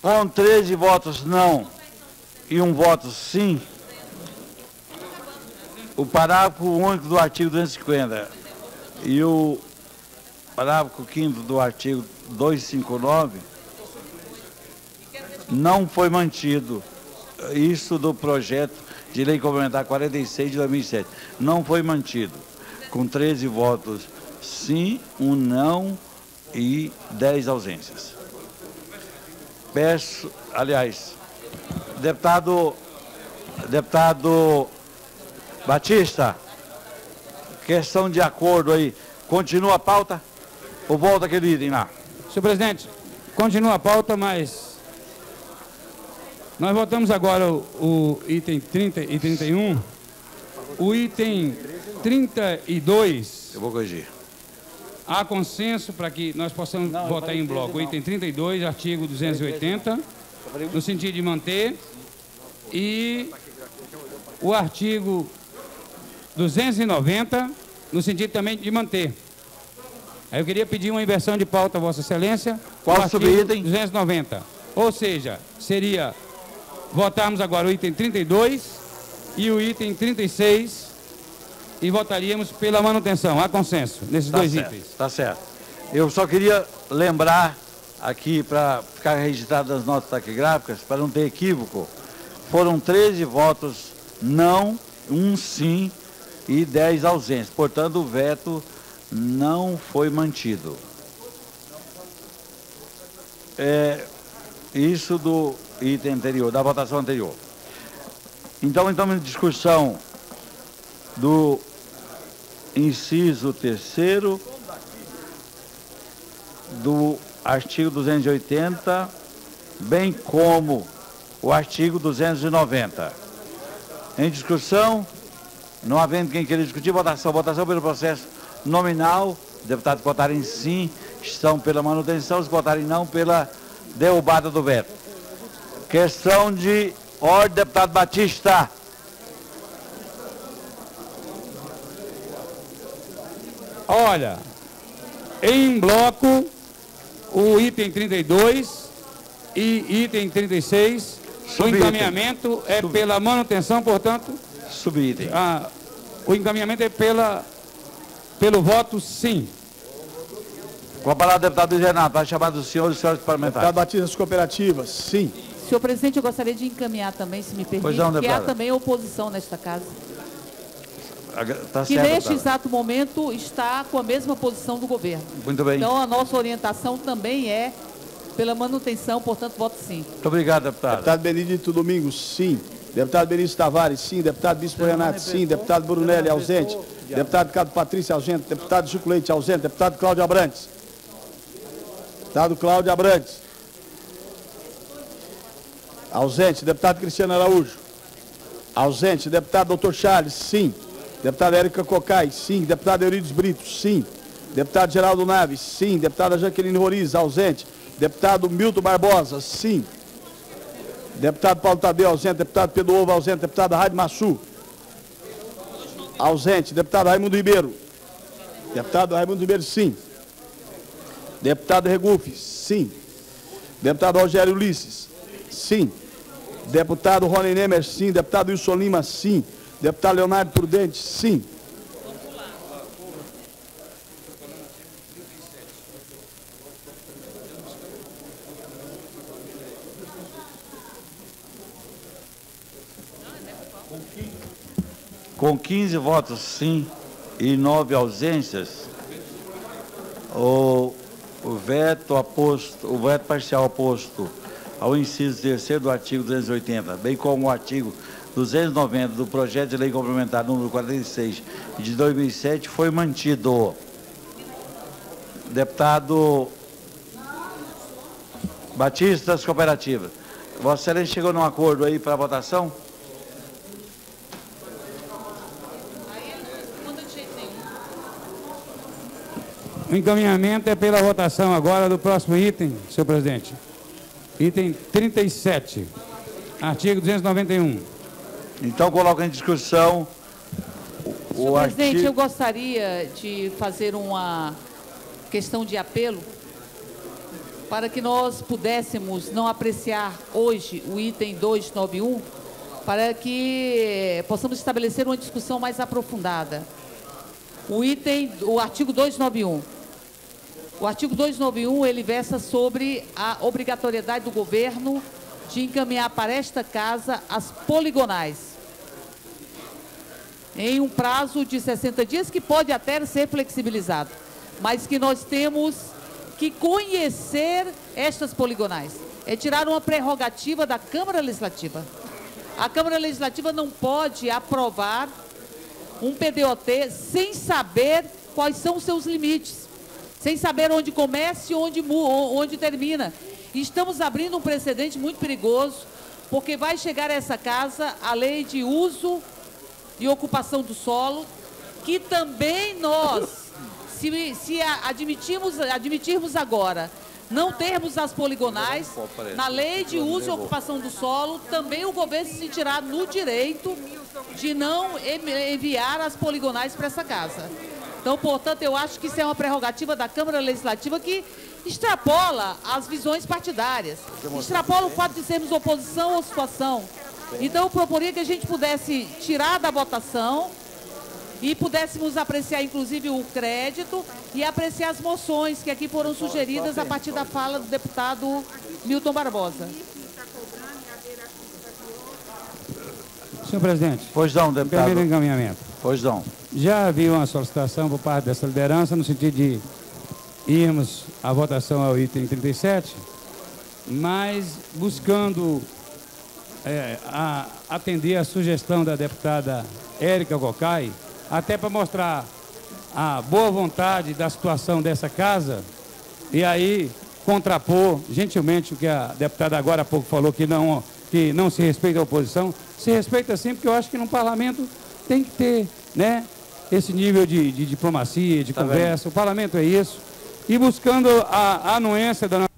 Com 13 votos não e um voto sim, o parágrafo único do artigo 250 e o parágrafo 5º do artigo 259 não foi mantido. Isso do projeto de lei complementar 46 de 2007. Não foi mantido. Com 13 votos sim, um não e 10 ausências. Peço, aliás, deputado Batista, questão de acordo aí, continua a pauta ou volta aquele item lá? Senhor presidente, continua a pauta, mas nós votamos agora o item 30 e 31. O item 32... Eu vou corrigir. Há consenso para que nós possamos votar em bloco. O item 32, artigo 280, no sentido de manter, e o artigo 290, no sentido também de manter. Aí eu queria pedir uma inversão de pauta, Vossa Excelência. Qual subitem? 290. Ou seja, seria votarmos agora o item 32 e o item 36 e votaríamos pela manutenção. Há consenso nesses dois itens. Tá certo. Eu só queria lembrar aqui, para ficar registrado nas notas taquigráficas, para não ter equívoco, foram 13 votos não, um sim e 10 ausentes. Portanto, o veto não foi mantido. Isso do item anterior, da votação anterior. Então, em discussão do inciso 3º do artigo 280, bem como o artigo 290. Em discussão, não havendo quem queira discutir, votação pelo processo nominal. Deputados que votarem sim estão pela manutenção, os que votarem não pela derrubada do veto. Questão de ordem, deputado Batista. Olha, em bloco, o item 32 e item 36, o encaminhamento é pela manutenção, portanto... Subitem. O encaminhamento é pelo voto sim. Com a palavra, deputado Renato, para chamar dos senhores e senhores parlamentares. Deputado Batista das Cooperativas, sim. Senhor presidente, eu gostaria de encaminhar também, se me permite, que há também oposição nesta casa. Tá que certo, neste exato momento está com a mesma posição do governo. Muito bem. Então, a nossa orientação também é pela manutenção, portanto, voto sim. Muito obrigado, deputado. Deputado Benedito Domingos, sim. Deputado Benício Tavares, sim. Deputado Bispo Renato, sim. Deputado Brunelli, ausente. Deputado Ricardo Patrício, ausente. Deputado Chico Leite, ausente. Deputado Cláudio Abrantes. Deputado Cláudio Abrantes. Ausente. Deputado Cristiano Araújo. Ausente. Deputado Doutor Charles, sim. Deputada Érica Cocai, sim. Deputado Eurides Brito, sim. Deputado Geraldo Naves, sim. Deputada Jaqueline Roriz, ausente. Deputado Milton Barbosa, sim. Deputado Paulo Tadeu, ausente. Deputado Pedro Ovo, ausente. Deputado Raide Massu, ausente. Deputado Raimundo Ribeiro. Deputado Raimundo Ribeiro, sim. Deputado Regufe, sim. Deputado Rogério Ulisses, sim. Deputado Rony Nemer, sim. Deputado Wilson Lima, sim. Deputado Leonardo Prudente, sim. Com 15 votos sim e 9 ausências, o veto parcial oposto ao inciso 3º do artigo 280, bem como o artigo 290 do projeto de lei complementar número 46 de 2007 foi mantido. Deputado Batista das Cooperativas. Vossa Excelência chegou num acordo aí para a votação? O encaminhamento é pela votação agora do próximo item, senhor presidente. Item 37, artigo 291. Então, coloca em discussão senhor presidente, eu gostaria de fazer uma questão de apelo para que nós pudéssemos não apreciar hoje o item 291, para que possamos estabelecer uma discussão mais aprofundada. O artigo 291. O artigo 291, ele versa sobre a obrigatoriedade do governo de encaminhar para esta casa as poligonais, em um prazo de 60 dias, que pode até ser flexibilizado, mas que nós temos que conhecer estas poligonais. É tirar uma prerrogativa da Câmara Legislativa. A Câmara Legislativa não pode aprovar um PDOT sem saber quais são os seus limites, sem saber onde começa e onde termina. E estamos abrindo um precedente muito perigoso, porque vai chegar a essa casa a lei de uso e ocupação do solo, que também nós, se admitirmos agora, não termos as poligonais, na lei de uso e ocupação do solo, também o governo se sentirá no direito de não enviar as poligonais para essa casa. Então, portanto, eu acho que isso é uma prerrogativa da Câmara Legislativa que extrapola as visões partidárias, extrapola o fato de sermos oposição ou situação. Então, eu proporia que a gente pudesse tirar da votação e pudéssemos apreciar, inclusive, o crédito e apreciar as moções que aqui foram sugeridas a partir da fala do deputado Milton Barbosa. Senhor presidente. Pois não, deputado. Primeiro encaminhamento. Pois não. Já havia uma solicitação por parte dessa liderança no sentido de irmos à votação ao item 37, mas buscando atender a sugestão da deputada Érica Cocai, até para mostrar a boa vontade da situação dessa casa, e aí contrapor gentilmente o que a deputada agora há pouco falou, que não se respeita a oposição. Se respeita sim, porque eu acho que no parlamento tem que ter, né, esse nível de diplomacia, de conversa. O parlamento é isso. E buscando a anuência da